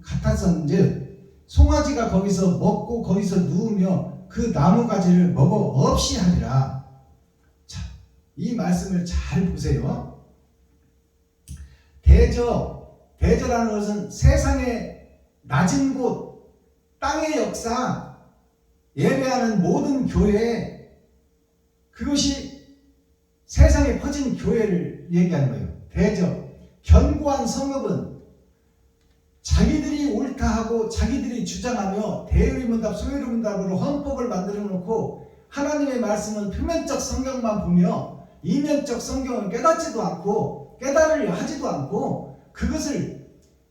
같았은즉 송아지가 거기서 먹고 거기서 누우며 그 나무가지를 먹어 없이 하리라. 자, 이 말씀을 잘 보세요. 대저라는 것은 세상의 낮은 곳, 땅의 역사, 예배하는 모든 교회, 그것이 세상에 퍼진 교회를 얘기하는 거예요. 대저, 견고한 성읍은 자기들이 옳다 하고 자기들이 주장하며 대의문답, 소유문답으로 헌법을 만들어 놓고 하나님의 말씀은 표면적 성경만 보며 이면적 성경은 깨닫지도 않고 깨달으려 하지도 않고 그것을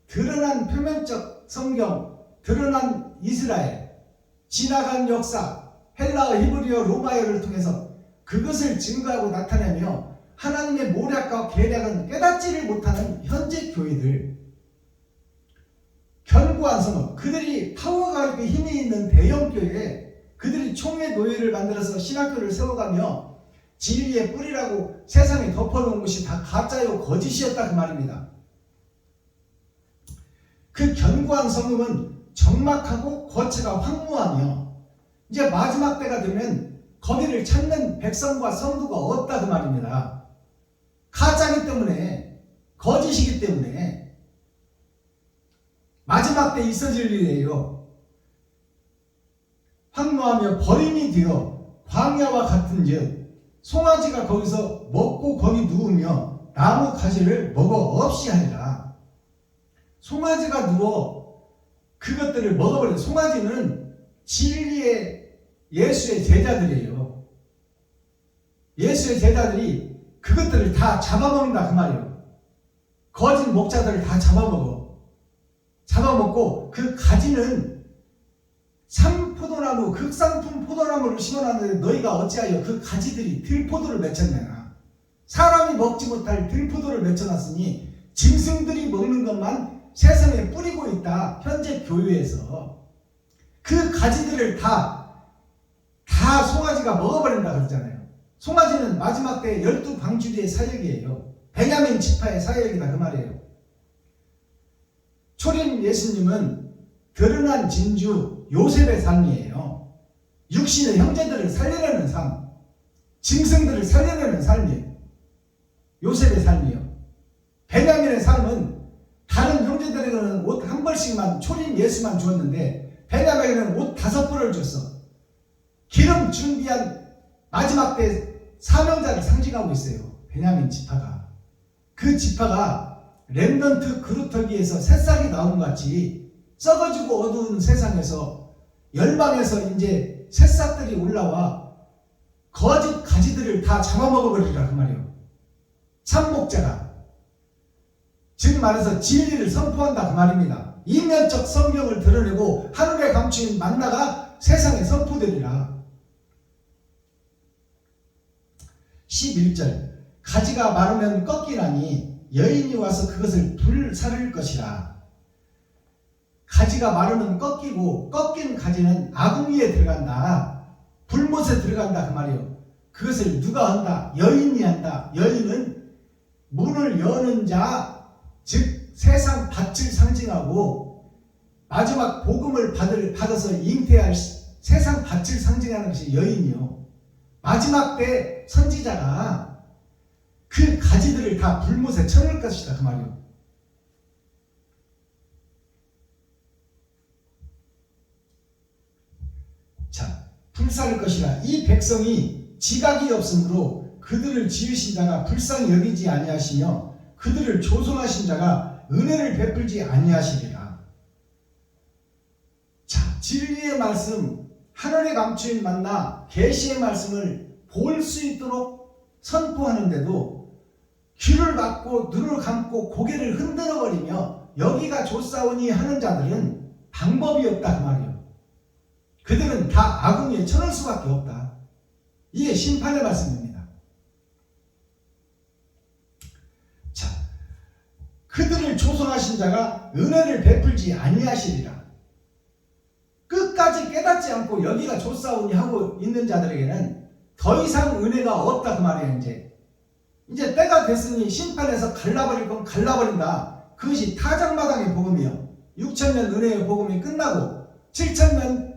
드러난 표면적 성경, 드러난 이스라엘, 지나간 역사, 헬라어, 히브리어, 로마어를 통해서 그것을 증거하고 나타내며 하나님의 모략과 계략은 깨닫지를 못하는 현재 교회들, 견고한 성읍, 그들이 파워가 있고 힘이 있는 대형교회, 그들이 총회 노예를 만들어서 신학교를 세워가며 진리의 뿌리라고 세상에 덮어놓은 것이 다 가짜요 거짓이었다 그 말입니다. 그 견고한 성읍은 적막하고 거처가 황무하며 이제 마지막 때가 되면 거기를 찾는 백성과 성도가 없다 그 말입니다. 가짜이기 때문에, 거짓이기 때문에 마지막 때 있어질 일이에요. 황무하며 버림이 되어 광야와 같은즉 송아지가 거기서 먹고 거기 누우며 나무 가지를 먹어 없이 하리라. 송아지가 누워 그것들을 먹어버린, 송아지는 진리의 예수의 제자들이에요. 예수의 제자들이 그것들을 다 잡아먹는다 그 말이에요. 거짓 목자들을 다 잡아먹어. 잡아먹고 그 가지는 참포도나무, 극상품 포도나무를 심어놨는데 너희가 어찌하여 그 가지들이 들포도를 맺혔느냐. 사람이 먹지 못할 들포도를 맺혀놨으니 짐승들이 먹는 것만 세상에 뿌리고 있다. 현재 교회에서 그 가지들을 다 송아지가 먹어버린다 그러잖아요. 송아지는 마지막 때 12방주리의 사역이에요. 베냐민 지파의 사역이다 그 말이에요. 초림 예수님은 드러난 진주 요셉의 삶이에요. 육신의 형제들을 살려내는 삶, 짐승들을 살려내는 삶이에요. 요셉의 삶이에요. 베냐민의 삶은 다른 형제들에게는 옷 한 벌씩만 초림 예수만 주었는데 베냐민에게는 옷 5벌을 줬어. 기름 준비한 마지막 때 사명자를 상징하고 있어요. 베냐민 지파가. 그 지파가 렘넌트 그루터기에서 새싹이 나온 것 같이 썩어지고 어두운 세상에서 열방에서 이제 새싹들이 올라와 거짓 가지들을 다 잡아먹어버리라 그 말이에요. 참목자가. 즉 말해서 진리를 선포한다 그 말입니다. 이면적 성경을 드러내고 하늘에 감추인 만나가 세상에 선포되리라. 11절 가지가 마르면 꺾이나니 여인이 와서 그것을 불사를 것이라. 가지가 마르면 꺾이고 꺾인 가지는 아궁이에 들어간다. 불못에 들어간다 그 말이에요. 그것을 누가 한다? 여인이 한다. 여인은 문을 여는 자, 즉 세상 밭을 상징하고 마지막 복음을 받아서 잉태할 세상 밭을 상징하는 것이 여인이요. 마지막 때 선지자가 그 가지들을 다 불못에 쳐넣을 것이다 그 말이요. 자, 불사를 것이라. 이 백성이 지각이 없으므로 그들을 지으신 자가 불쌍히 여기지 아니하시며 그들을 조성하신 자가 은혜를 베풀지 아니하시리라. 자, 진리의 말씀, 하늘에 감추인 만나 계시의 말씀을 볼 수 있도록 선포하는데도 귀를 막고 눈을 감고 고개를 흔들어 버리며 여기가 좋사오니 하는 자들은 방법이 없다 그 말이에요. 그들은 다 아궁이에 쳐넣을 수밖에 없다. 이게 심판의 말씀입니다. 자, 그들을 조성하신 자가 은혜를 베풀지 아니하시리라. 끝까지 깨닫지 않고 여기가 좋사오니 하고 있는 자들에게는 더 이상 은혜가 없다 그 말이에요. 이제 때가 됐으니 심판에서 갈라버릴 건 갈라버린다. 그것이 타작마당의 복음이요. 6천년 은혜의 복음이 끝나고 7천년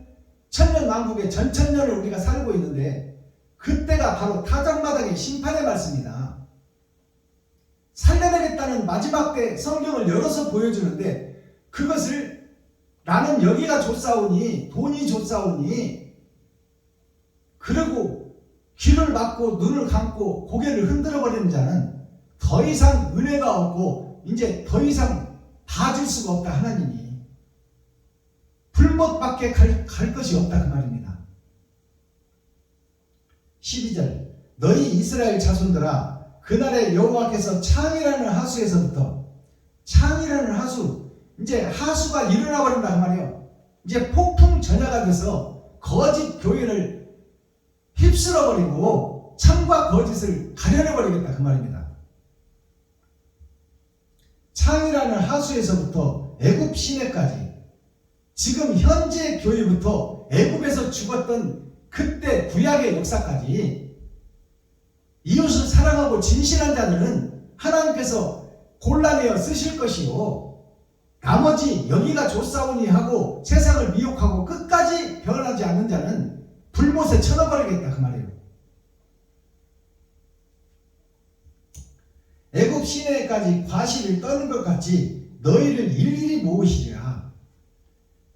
천년왕국의 전천년을 우리가 살고 있는데 그때가 바로 타작마당의 심판의 말씀이다. 살려내겠다는 마지막 때 성경을 열어서 보여주는데 그것을 나는 여기가 좋사오니 돈이 좋사오니 그리고 귀를 막고 눈을 감고 고개를 흔들어 버리는 자는 더 이상 은혜가 없고 이제 더 이상 봐줄 수가 없다. 하나님이 불못밖에 갈 것이 없다 그 말입니다. 12절 너희 이스라엘 자손들아 그날에 여호와께서 창이라는 하수에서부터 창이라는 하수 이제 하수가 일어나 버린다 그 말이에요. 이제 폭풍 전야가 돼서 거짓 교회를 휩쓸어 버리고 참과 거짓을 가려내 버리겠다 그 말입니다. 창이라는 하수에서부터 애굽 시내까지 지금 현재 교회부터 애굽에서 죽었던 그때 구약의 역사까지 이웃을 사랑하고 진실한 자들은 하나님께서 골라내어 쓰실 것이요 나머지 여기가 좋사오니 하고 세상을 미혹하고 끝까지 변하지 않는 자는 불못에 쳐넣어버리겠다 그 말이에요. 애굽 시내까지 과실을 떠는 것 같이 너희를 일일이 모으시리라.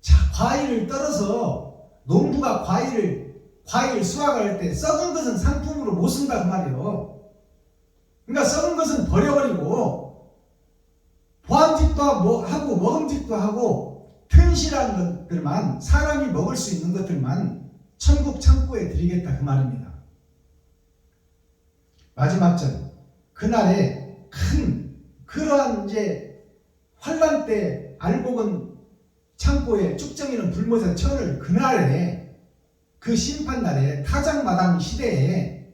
자, 과일을 떨어서 농부가 과일 수확할 때 썩은 것은 상품으로 못 쓴다 그 말이에요. 그러니까 썩은 것은 버려버리고 보암직도 하고 먹음직도 하고 튼실한 것들만 사람이 먹을 수 있는 것들만 천국 창고에 드리겠다 그 말입니다. 마지막 절 그날에 큰 그러한 이제 환란 때 알곡은 창고에 쭉정이는 불못에 천을 그날에 그 심판날에 타작마당 시대에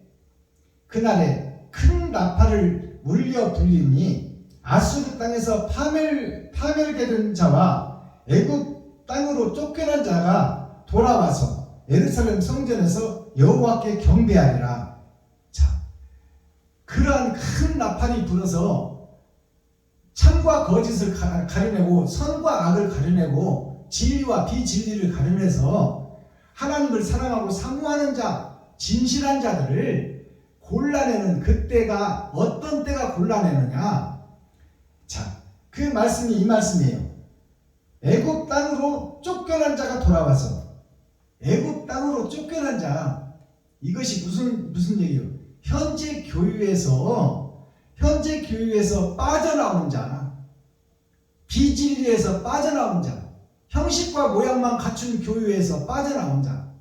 그날에 큰 나팔을 울려 불리니 아수르 땅에서 파멸게 된 자와 애굽 땅으로 쫓겨난 자가 돌아와서 예루살렘 성전에서 여호와께 경배하리라. 자, 그러한 큰 나팔이 불어서 참과 거짓을 가려내고 선과 악을 가려내고 진리와 비진리를 가려내서 하나님을 사랑하고 사모하는 자, 진실한 자들을 골라내는 그때가 어떤 때가 골라내느냐? 자, 그 말씀이 이 말씀이에요. 애굽 땅으로 쫓겨난 자가 돌아와서 애굽 땅으로 쫓겨난 자, 이것이 무슨 얘기예요? 현재 교회에서 빠져나온 자, 비진리에서 빠져나온 자, 형식과 모양만 갖춘 교회에서 빠져나온 자,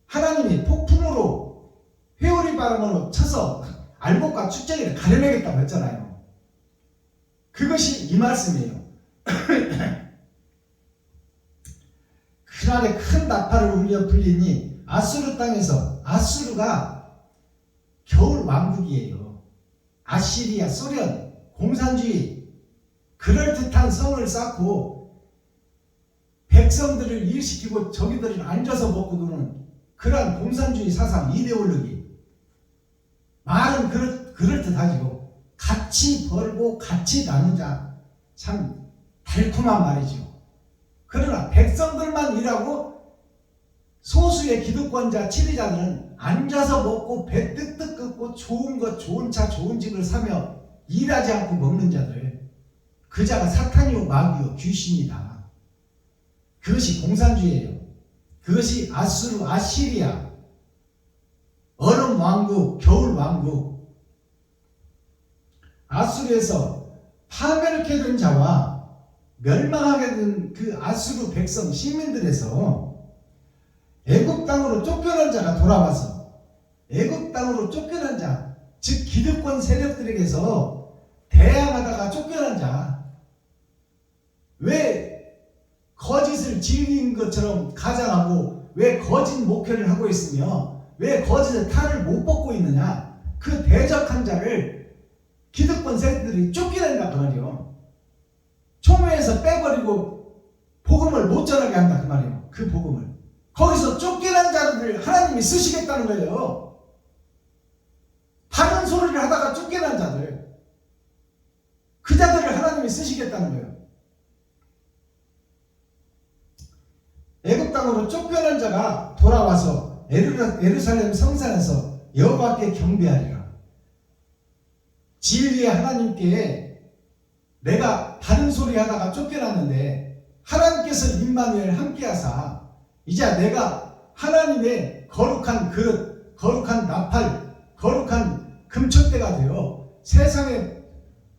하나님이 폭풍으로 회오리 바람으로 쳐서 알곡과 축제기를 가려내겠다고 했잖아요. 그것이 이 말씀이에요. 그날에 큰 나팔을 울려 불리니 아수르 땅에서, 아수르가 겨울 왕국이에요. 아시리아, 소련, 공산주의, 그럴듯한 성을 쌓고 백성들을 일시키고 저기들은 앉아서 먹고 노는 그러한 공산주의 사상, 이데올로기. 말은 그럴듯하죠. 같이 벌고 같이 나누자. 참 달콤한 말이죠. 그러나 백성들만 일하고 소수의 기득권자, 치리자들은 앉아서 먹고 배 뜨뜻 끓고 좋은 것, 좋은 차, 좋은 집을 사며 일하지 않고 먹는 자들, 그 자가 사탄이요 마귀요 귀신이다. 그것이 공산주의예요. 그것이 아수르, 아시리아, 얼음 왕국, 겨울 왕국. 아수르에서 파멸케 된 자와 멸망하게 된 그 아수르 백성 시민들에서 애굽 땅으로 쫓겨난 자가 돌아와서 애굽 땅으로 쫓겨난 자, 즉 기득권 세력들에게서 대항하다가 쫓겨난 자, 왜 거짓을 즐긴 것처럼 가장하고 왜 거짓 목회를 하고 있으며 왜 거짓의 탈을 못 벗고 있느냐, 그 대적한 자를 기득권 세력들이 쫓겨낸다 그 말이요. 총회에서 빼버리고 복음을 못 전하게 한다 그 말이에요. 그 복음을 거기서 쫓겨난 자들을 하나님이 쓰시겠다는 거예요. 바른 소리를 하다가 쫓겨난 자들, 그 자들을 하나님이 쓰시겠다는 거예요. 애굽 땅으로 쫓겨난 자가 돌아와서 예루살렘 성산에서 여호와께 경배하리라. 진리의 하나님께 내가 바른 소리 하다가 쫓겨났는데 하나님께서 임마누엘 함께하사 이제 내가 하나님의 거룩한 그릇, 거룩한 나팔, 거룩한 금촛대가 되어 세상에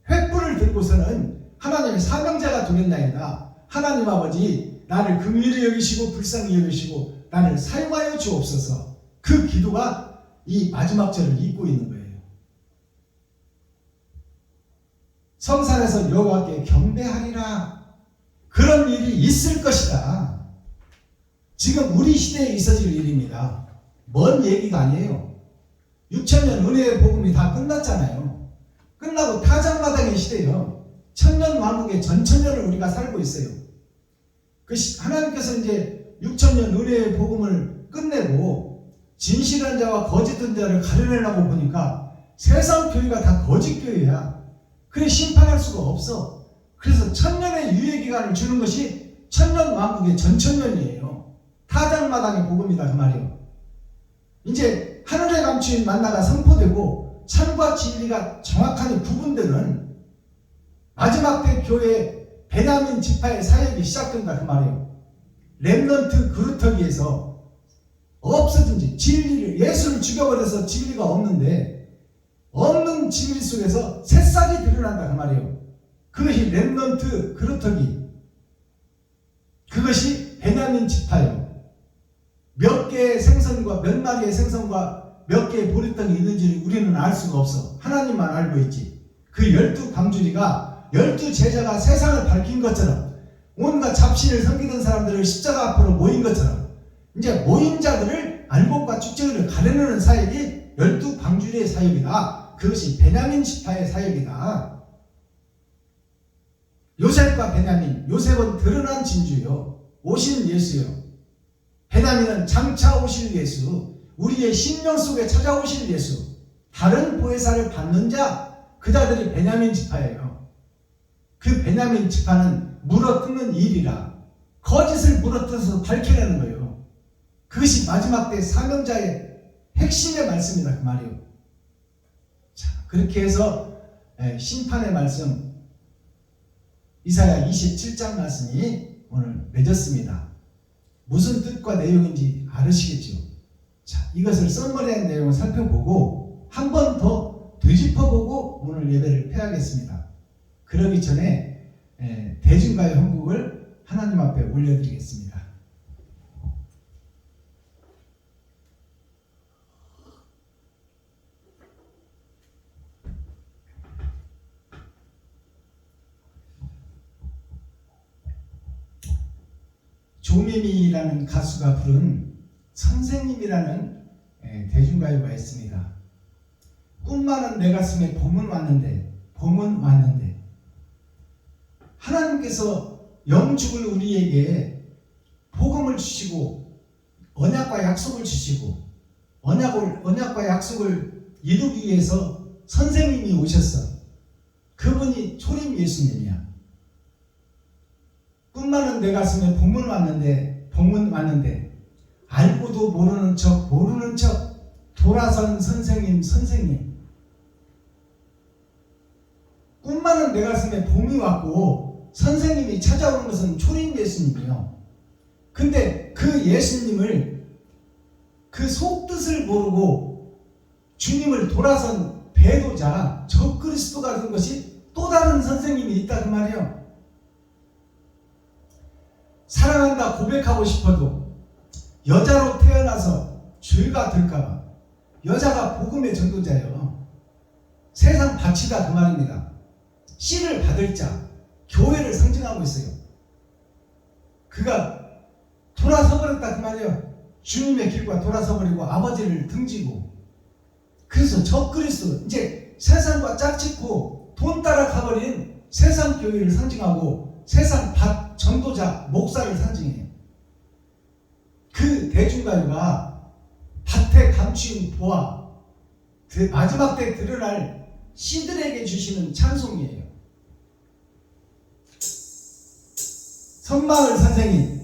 횃불을 들고서는 하나님의 사명자가 되겠나이다. 하나님 아버지, 나를 긍휼히 여기시고 불쌍히 여기시고 나를 사용하여 주옵소서. 그 기도가 이 마지막 절을 잇고 있는 거예요. 성산에서 여호와께 경배하리라. 그런 일이 있을 것이다. 지금 우리 시대에 있어질 일입니다. 먼 얘기가 아니에요. 6,000년 은혜의 복음이 다 끝났잖아요. 끝나고 타작마당의 시대예요. 천년 왕국의 전천년을 우리가 살고 있어요. 하나님께서 이제 6,000년 은혜의 복음을 끝내고 진실한 자와 거짓된 자를 가려내려고 보니까 세상 교회가 다 거짓 교회야. 그래 심판할 수가 없어. 그래서 천년의 유예기간을 주는 것이 천년 왕국의 전천년이에요. 타작마당의 복음이다 그 말이에요. 이제 하늘에 감추인 만나가 선포되고 참과 진리가 정확하게 구분되는 마지막 때 교회의 베냐민 지파의 사역이 시작된다 그 말이에요. 렘넌트 그루터기에서 없어진 지, 진리를, 예수를 죽여버려서 진리가 없는데 없는 진리 속에서 새싹이 드러난다 그 말이에요. 그것이 렘넌트 그루터기, 그것이 베냐민 지파예요. 몇 개의 생선과 몇 마리의 생선과 몇 개의 보리떡이 있는지를 우리는 알 수가 없어. 하나님만 알고 있지. 그 12광주리가 12제자가 세상을 밝힌 것처럼 온갖 잡신을 섬기던 사람들을 십자가 앞으로 모인 것처럼 이제 모인 자들을 알곡과 축제를 가려내는 사역이 12광주리의 사역이다. 그것이 베냐민 지파의 사역이다. 요셉과 베냐민, 요셉은 드러난 진주요, 오신 예수요. 베냐민은 장차 오실 예수, 우리의 심령 속에 찾아오실 예수. 다른 보혜사를 받는 자, 그 자들이 베냐민 지파예요. 그 베냐민 지파는 물어뜯는 일이라 거짓을 물어뜯어서 밝혀내는 거예요. 그것이 마지막 때 사명자의 핵심의 말씀이다, 그 말이에요. 자, 그렇게 해서 심판의 말씀, 이사야 27장 말씀이 오늘 맺었습니다. 무슨 뜻과 내용인지 알으시겠죠? 자, 이것을 썸머리한 내용을 살펴보고 한 번 더 되짚어보고 오늘 예배를 폐하겠습니다. 그러기 전에 대중가요 헌국을 하나님 앞에 올려드리겠습니다. 조미미라는 가수가 부른 선생님이라는 대중가요가 있습니다. 꿈 많은 내 가슴에 봄은 왔는데, 봄은 왔는데, 하나님께서 영죽을 우리에게 복음을 주시고 언약과 약속을 주시고 언약과 약속을 이루기 위해서 선생님이 오셨어. 그분이 초림 예수님이야. 꿈 많은 내 가슴에 봄은 왔는데, 봄은 왔는데, 알고도 모르는 척 돌아선 선생님. 꿈 많은 내 가슴에 봄이 왔고 선생님이 찾아오는 것은 초림 예수님이요. 근데 그 예수님을, 그 속뜻을 모르고 주님을 돌아선 배도자, 적그리스도가 된 것이 또 다른 선생님이 있다, 그 말이에요. 사랑한다 고백하고 싶어도 여자로 태어나서 죄가 될까봐, 여자가 복음의 전도자예요. 세상 바치다, 그 말입니다. 씨를 받을 자, 교회를 상징하고 있어요. 그가 돌아서버렸다, 그 말이에요. 주님의 길과 돌아서버리고 아버지를 등지고. 그래서 적그리스도, 이제 세상과 짝짓고 돈 따라 가버린 세상 교회를 상징하고 세상 밭 전도자, 목사를 상징해요. 그 대중가요가 밭에 감추인 보아, 그 마지막 때 드러날 씨들에게 주시는 찬송이에요. 선마을 선생님,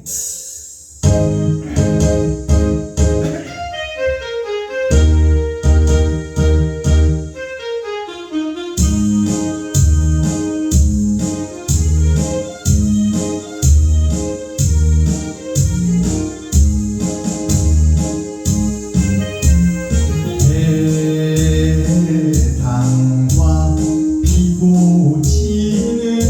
피고 지는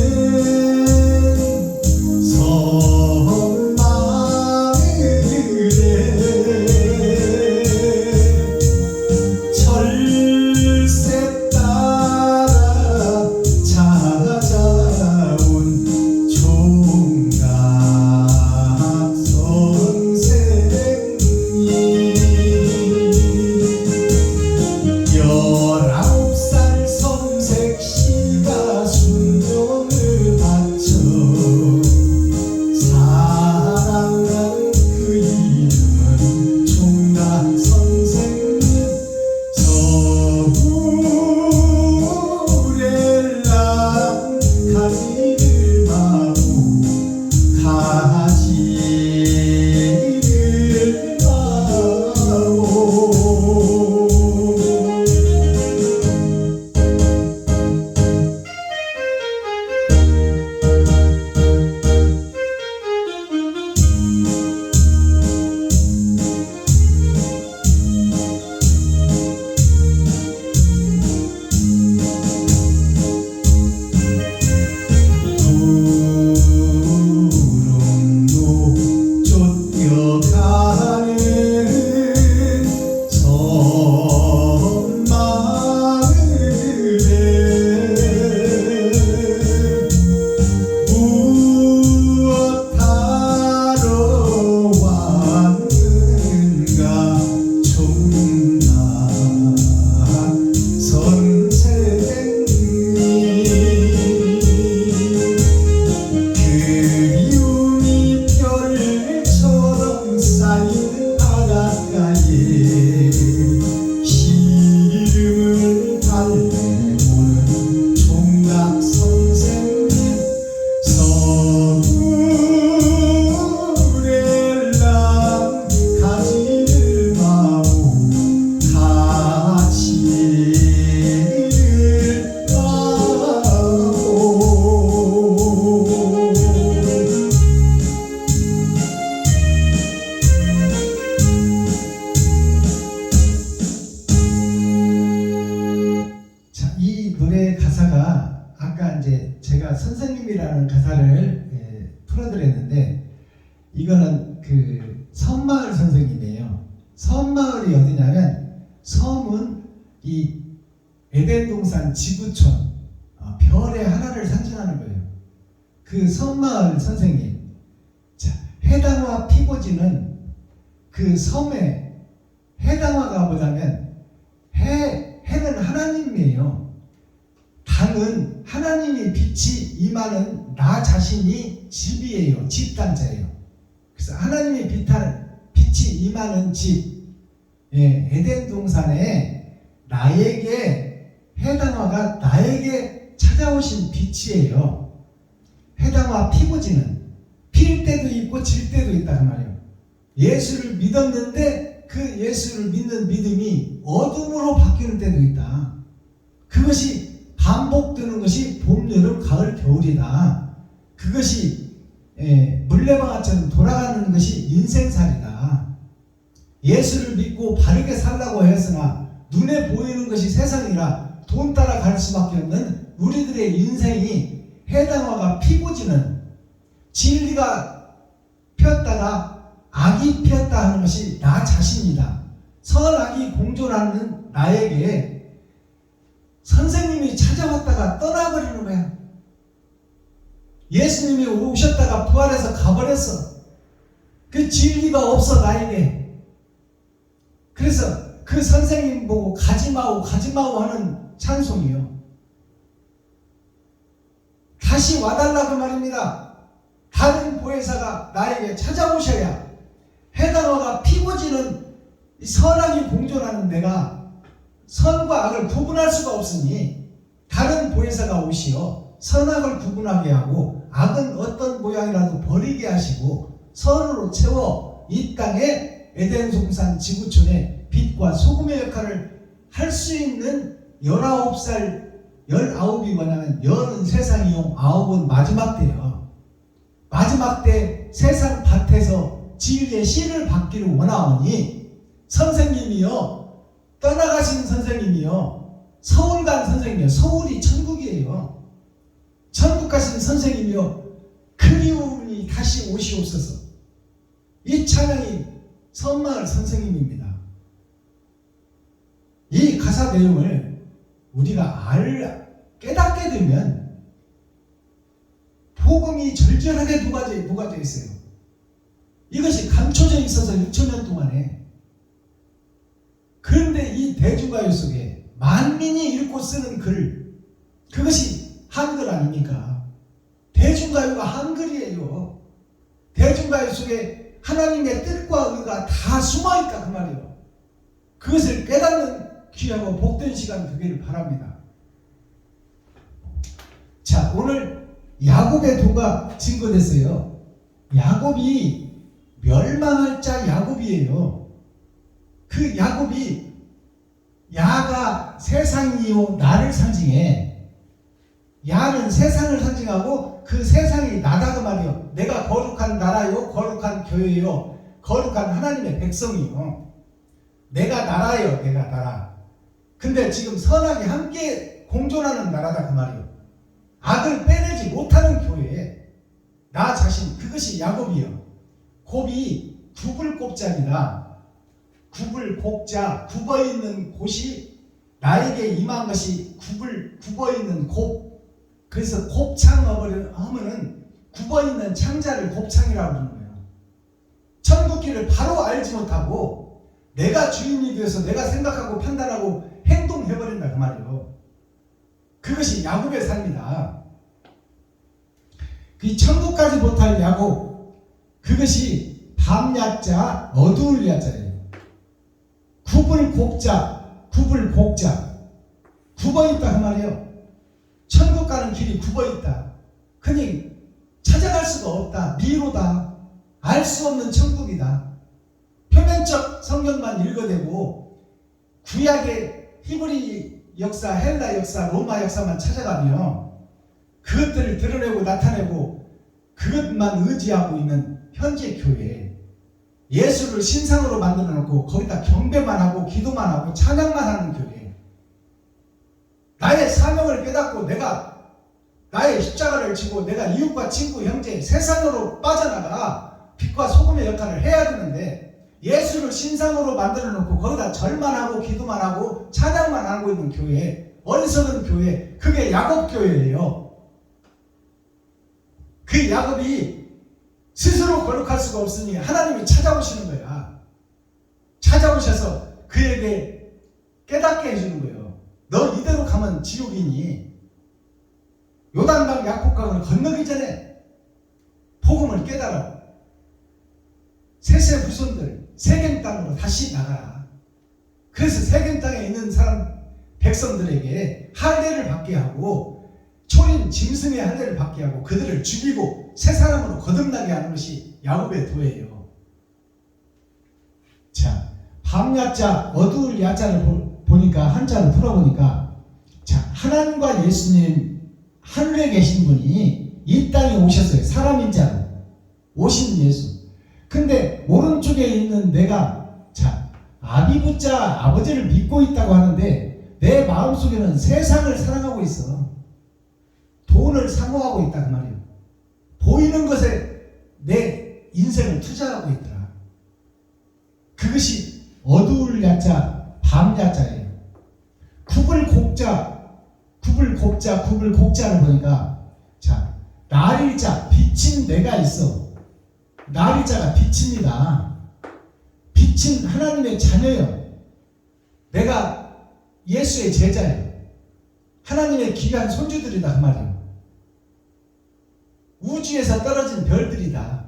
그리움이 별처럼 쌓이는 바닷가에 시름을 달래보는 총각 선생님 서울에랑 가지를 마오 가지를 마오. 자, 이 노래 가사가 아까 이제 제가 선생님이라는 가사를 풀어드렸는데 이거는 그 섬마을 선생님이에요. 섬마을이 어디냐면 섬은 이 에덴 동산 지구촌 별의 하나를 상징하는 거예요. 그 섬마을 선생님. 자, 해당화 피고지는 그 섬에 해당화가 뭐냐면 해는 하나님이에요. 달은 하나님이 빛이 임하는 나 자신이 집이에요. 집단자예요. 그래서 하나님이 빛이 임하는 집. 에덴 동산에 나에게 해당화가 나에게 찾아오신 빛이에요. 해당화 피고지는 필 때도 있고 질 때도 있다 그 말이에요. 예수를 믿었는데 그 예수를 믿는 믿음이 어둠으로 바뀌는 때도 있다. 그것이 반복되는 것이 봄, 여름, 가을, 겨울이다. 그것이 물레방아처럼 돌아가는 것이 인생살이다. 예수를 믿고 바르게 살라고 했으나 눈에 보이는 것이 세상이라 돈 따라 갈 수밖에 없는 우리들의 인생이 해당화가 피고지는 진리가 피었다가 악이 피었다 하는 것이 나 자신이다. 선악이 공존하는 나에게 선생님이 찾아왔다가 떠나버리는 거야. 예수님이 오셨다가 부활해서 가버렸어. 그 진리가 없어 나에게. 그래서 그 선생님 보고 가지마오 가지마오 하는 찬송이요. 다시 와달라 그 말입니다. 다른 보혜사가 나에게 찾아오셔야 해당화가 피고지는 선악이 공존하는 내가 선과 악을 구분할 수가 없으니 다른 보혜사가 오시어 선악을 구분하게 하고 악은 어떤 모양이라도 버리게 하시고 선으로 채워 이 땅에 에덴 동산 지구촌에 빛과 소금의 역할을 할 수 있는 19살 19이 뭐냐면 63상이요 9은 마지막 때예요. 마지막 때 세상 밭에서 진리의 씨를 받기를 원하오니 선생님이요 떠나가신 선생님이요 서울 간 선생님이요 서울이 천국이에요. 천국 가신 선생님이요 그리움이 다시 오시옵소서. 이 찬양이 섬마을 선생님입니다. 이 가사 내용을 우리가 깨닫게 되면 복음이 절절하게 녹아져 있어요. 이것이 감춰져 있어서 6천년 동안에. 그런데 이 대중가요 속에 만민이 읽고 쓰는 글, 그것이 한글 아닙니까? 대중가요가 한글이에요. 대중가요 속에 하나님의 뜻과 의가 다 숨어있다 그 말이에요. 그것을 깨닫는 귀하고 복된 시간 되기를 바랍니다. 자, 오늘 야곱의 도가 증거됐어요. 야곱이 멸망할 자 야곱이에요. 그 야곱이 야가 세상이요 나를 상징해. 야는 세상을 상징하고 그 세상이 나다 그 말이요. 내가 거룩한 나라요 거룩한 교회요 거룩한 하나님의 백성이요. 내가 나라요 내가 나라. 근데 지금 선악이 함께 공존하는 나라다 그 말이요. 악을 빼내지 못하는 교회. 나 자신 그것이 야곱이요. 곱이 구불곱자입니다. 구불곱자 굽어있는 곳이 나에게 임한 것이 굽어있는 곱. 그래서 곱창을 하면은 굽어있는 창자를 곱창이라고 부르는 거예요. 천국길을 바로 알지 못하고 내가 주인이 되어서 내가 생각하고 판단하고 행동해버린다 그 말이에요. 그것이 야곱의 삶이다. 그 천국까지 못할 야곱, 그것이 밤야자 어두울 야자예요. 굽을곡자, 굽을곡자, 굽어있다 그 말이에요. 천국 가는 길이 굽어있다. 그니 찾아갈 수가 없다. 미로다. 알 수 없는 천국이다. 표면적 성경만 읽어대고 구약의 히브리 역사, 헬라 역사, 로마 역사만 찾아가며 그것들을 드러내고 나타내고 그것만 의지하고 있는 현재 교회, 예수를 신상으로 만들어 놓고 거기다 경배만 하고 기도만 하고 찬양만 하는 교회, 나의 사명을 깨닫고 내가 나의 십자가를 지고 내가 이웃과 친구, 형제, 세상으로 빠져나가 빛과 소금의 역할을 해야 되는데 예수를 신상으로 만들어 놓고 거기다 절만 하고 기도만 하고 찬양만 하고 있는 교회, 어리석은 교회, 그게 야곱 교회예요. 그 야곱이 스스로 거룩할 수가 없으니 하나님이 찾아오시는 거야. 찾아오셔서 그에게 깨닫게 해주는 거예요. 너 이대로 가면 지옥이니 요단강 야복강을 건너기 전에 복음을 깨달아. 셋의 후손들 세겜 땅으로 다시 나가라. 그래서 세겜 땅에 있는 사람 백성들에게 할례를 받게 하고 초림 짐승의 할례를 받게 하고 그들을 죽이고 새 사람으로 거듭나게 하는 것이 야곱의 도예요. 자, 밤야자 어두울 야자를 보니까 한자를 풀어보니까, 자, 하나님과 예수님 하늘에 계신 분이 이 땅에 오셨어요. 사람인 자로 오신 예수. 근데 오른쪽에 있는 내가, 자, 아비부자 아버지를 믿고 있다고 하는데 내 마음속에는 세상을 사랑하고 있어. 돈을 사모하고 있다 그 말이에요. 보이는 것에 내 인생을 투자하고 있더라. 그것이 어두울 야자, 밤 야자예요. 굽을곡자, 굽을곡자를 보니까, 자, 날일자, 빛인 내가 있어. 날일자가 빛입니다. 빛은 하나님의 자녀예요. 내가 예수의 제자예요. 하나님의 귀한 손주들이다 그 말이에요. 우주에서 떨어진 별들이다.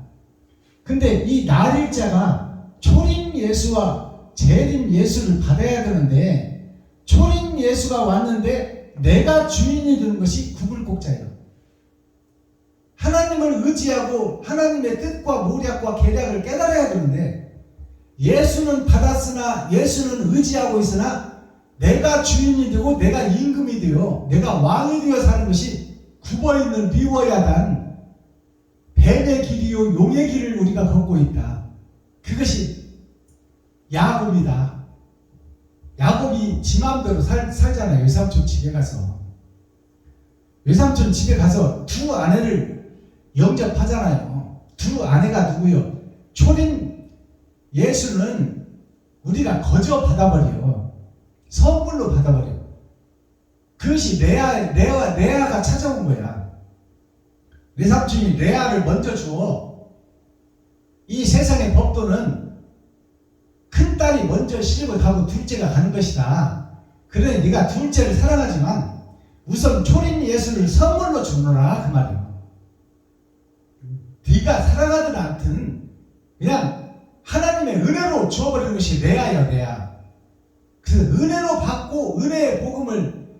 근데 이 날일자가 초림 예수와 재림 예수를 받아야 되는데, 초림 예수가 왔는데 내가 주인이 되는 것이 굽을곡자예요. 하나님을 의지하고 하나님의 뜻과 모략과 계략을 깨달아야 되는데, 예수는 받았으나 예수는 의지하고 있으나 내가 주인이 되고 내가 임금이 되어 내가 왕이 되어 사는 것이 굽어있는 미워야단 뱀의 길이요 용의 길을 우리가 걷고 있다. 그것이 야곱이다. 야곱이 지 마음대로 살잖아요. 외삼촌 집에 가서. 외삼촌 집에 가서 두 아내를 영접하잖아요. 두 아내가 누구요? 초림 예수는 우리가 거저 받아버려. 선물로 받아버려. 그것이 레아가 찾아온 거야. 외삼촌이 레아를 먼저 주어. 이 세상의 법도는 큰 딸이 먼저 시집을 가고 둘째가 가는 것이다. 그러니 네가 둘째를 사랑하지만 우선 초림 예수를 선물로 주노라 그 말이야. 네가 사랑하든 않든 그냥 하나님의 은혜로 주어버리는 것이 레아야, 레아. 그 은혜로 받고 은혜의 복음을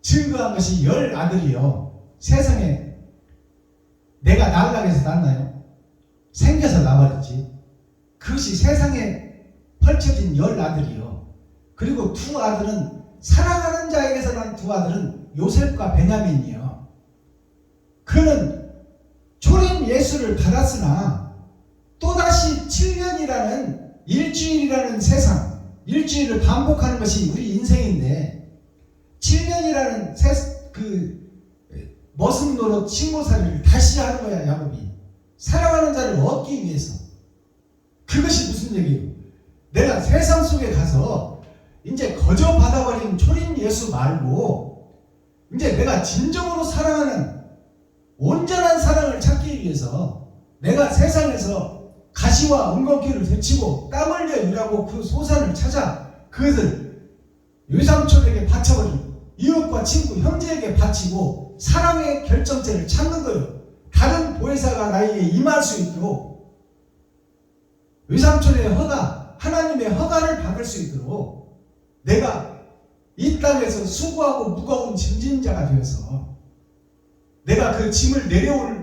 증거한 것이 10 아들이요. 세상에 내가 낳으려고 해서 낳나요? 생겨서 낳아버렸지. 그것이 세상에 펼쳐진 10 아들이요. 그리고 두 아들은 사랑하는 자에게서 난 두 아들은 요셉과 베냐민이요. 그는 초림 예수를 받았으나 또다시 7년이라는 일주일이라는 세상, 일주일을 반복하는 것이 우리 인생인데 7년이라는 머슴 노릇 식모살이를 다시 하는 거야. 야곱이 사랑하는 자를 얻기 위해서. 그것이 무슨 얘기예요? 내가 세상 속에 가서 이제 거저 받아버린 초림 예수 말고 이제 내가 진정으로 사랑하는 온전한 사랑을 찾기 위해서 내가 세상에서 가시와 엉겅퀴를 제치고 땀 흘려 일하고 그 소산을 찾아 그것을 외삼촌에게 바쳐버린 이웃과 친구, 형제에게 바치고 사랑의 결정체를 찾는 거예요. 다른 보혜사가 나에게 임할 수 있도록 외삼촌의 허가, 하나님의 허가를 받을 수 있도록 내가 이 땅에서 수고하고 무거운 짐진 자가 되어서 내가 그 짐을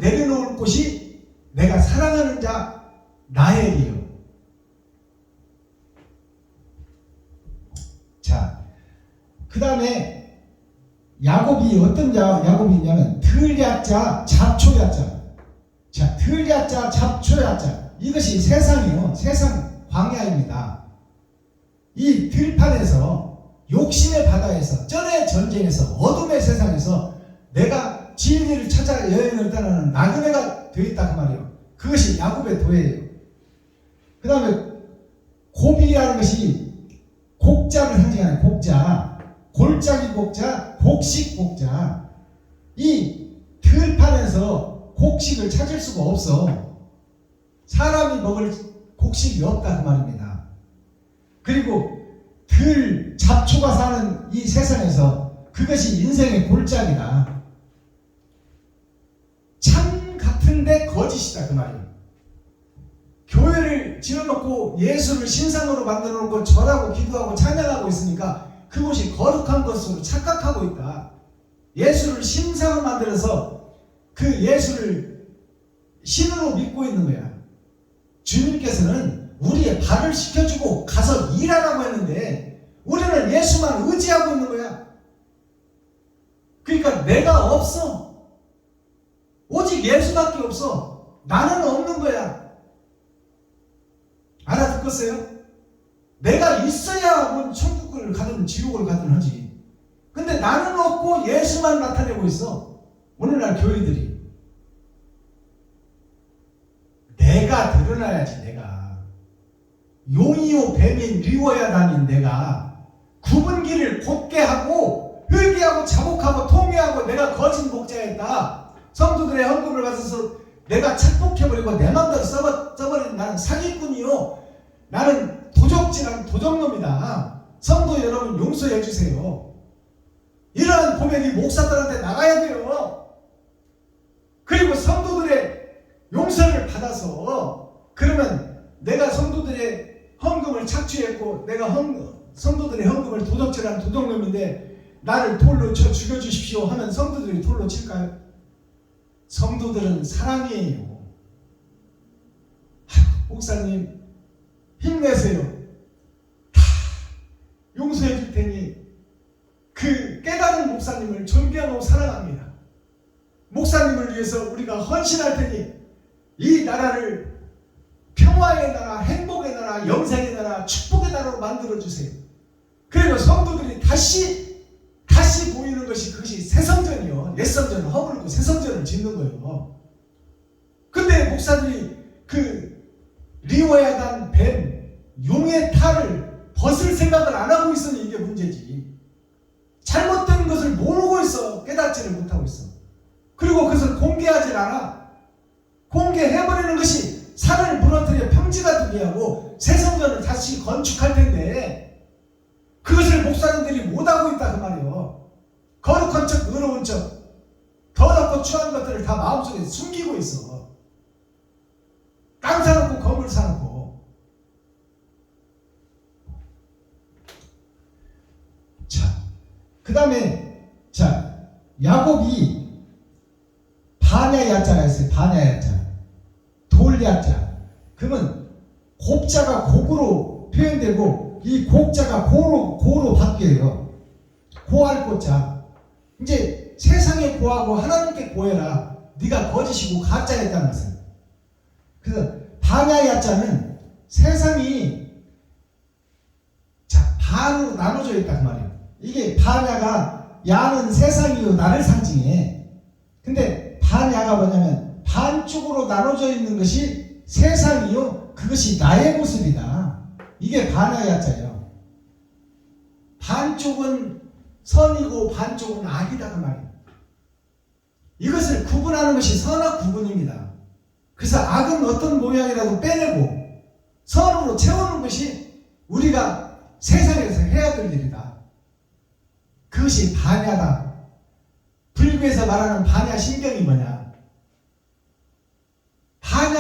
내려놓을 곳이 내가 사랑하는 자 나에게요. 자, 그 다음에 야곱이 어떤 야곱이냐면 들야자 잡초야자. 자, 들야자 잡초야자. 이것이 세상이요. 세상 광야입니다. 이 들판에서 욕심의 바다에서 전의 전쟁에서 어둠의 세상에서 내가 진리를 찾아 여행을 떠나는 나그네가 되어있다 그 말이에요. 그것이 야곱의 도예요. 그 다음에 고비라는 것이 곡자를 상징하는 곡자, 골짜기 곡자, 곡식 곡자. 이 들판에서 곡식을 찾을 수가 없어. 사람이 먹을 곡식이 없다 그 말입니다. 그리고 잡초가 사는 이 세상에서 그것이 인생의 골짜기다. 참 같은데 거짓이다 그 말이에요. 교회를 지어놓고 예수를 신상으로 만들어놓고 절하고 기도하고 찬양하고 있으니까 그곳이 거룩한 것으로 착각하고 있다. 예수를 신상을 만들어서 그 예수를 신으로 믿고 있는 거야. 주님께서는 우리의 발을 씻겨주고 가서 일하라고 했는데 우리는 예수만 의지하고 있는 거야. 그러니까 내가 없어. 오직 예수밖에 없어. 나는 없는 거야. 알아듣겠어요? 내가 있어야 뭐 천국을 가든 지옥을 가든 하지. 근데 나는 없고 예수만 나타내고 있어. 오늘날 교회들이. 내가 드러나야지. 내가 용이요 뱀인 리워야단인 내가 구분기를 곧게 하고 회개하고 자복하고 통회하고 내가 거짓 목자였다. 성도들의 헌금을 가져서 내가 착복해버리고 내 맘대로 써버린 나는 사기꾼이요. 나는 도적질한 도적놈이다. 성도 여러분 용서해 주세요. 이러한 고백이 목사들한테 나가야 돼요. 그리고 성도들의 용서를 받아서 그러면 내가 성도들의 헌금을 착취했고 내가 성도들의 헌금을 도적질한 도적놈인데 나를 돌로 쳐 죽여주십시오 하면 성도들이 돌로 칠까요? 성도들은 사랑이에요. 목사님 힘내세요. 다 용서해 줄 테니 그 깨달은 목사님을 존경하고 사랑합니다. 목사님을 위해서 우리가 헌신할 테니 이 나라를 평화의 나라, 행복의 나라, 영생의 나라, 축복의 나라로 만들어주세요. 그리고 성도들이 다시 보이는 것이 그것이 새성전이요. 옛성전은 허물고 새성전을 짓는 거예요. 근데 목사들이 그 리워야단 뱀, 용의 탈을 벗을 생각을 안 하고 있으니 이게 문제지. 잘못된 것을 모르고 있어. 깨닫지를 못하고 있어. 그리고 그것을 공개하지 않아. 공개해버리는 것이 산을 무너뜨려 평지가 되게 하고 새성전을 다시 건축할 텐데 그것을 목사님들이 못하고 있다 그 말이에요. 거룩한 척, 의로운 척, 더럽고 추한 것들을 다 마음속에 숨기고 있어. 땅 사놓고 건물 사놓고. 자, 그 다음에 야곱이 반야야자가 있어요. 반야야자, 돌야자. 그러면 곱자가 곡으로 표현되고 이 곡자가 고로 바뀌어요. 고할 고자. 이제 세상에 고하고 하나님께 고해라. 네가 거짓이고 가짜였다는 것을. 그래서 반야야자는 세상이 반으로 나눠져 있다 그 말이에요. 이게 반야가 야는 세상이요 나를 상징해. 근데 반야가 뭐냐면 반쪽으로 나눠져 있는 것이 세상이요 그것이 나의 모습이다. 이게 반야야자예요. 반쪽은 선이고 반쪽은 악이다 그 말이에요. 이것을 구분하는 것이 선악 구분입니다. 그래서 악은 어떤 모양이라도 빼내고 선으로 채우는 것이 우리가 세상에서 해야 될 일이다. 그것이 반야다. 불교에서 말하는 반야 신경이 뭐냐?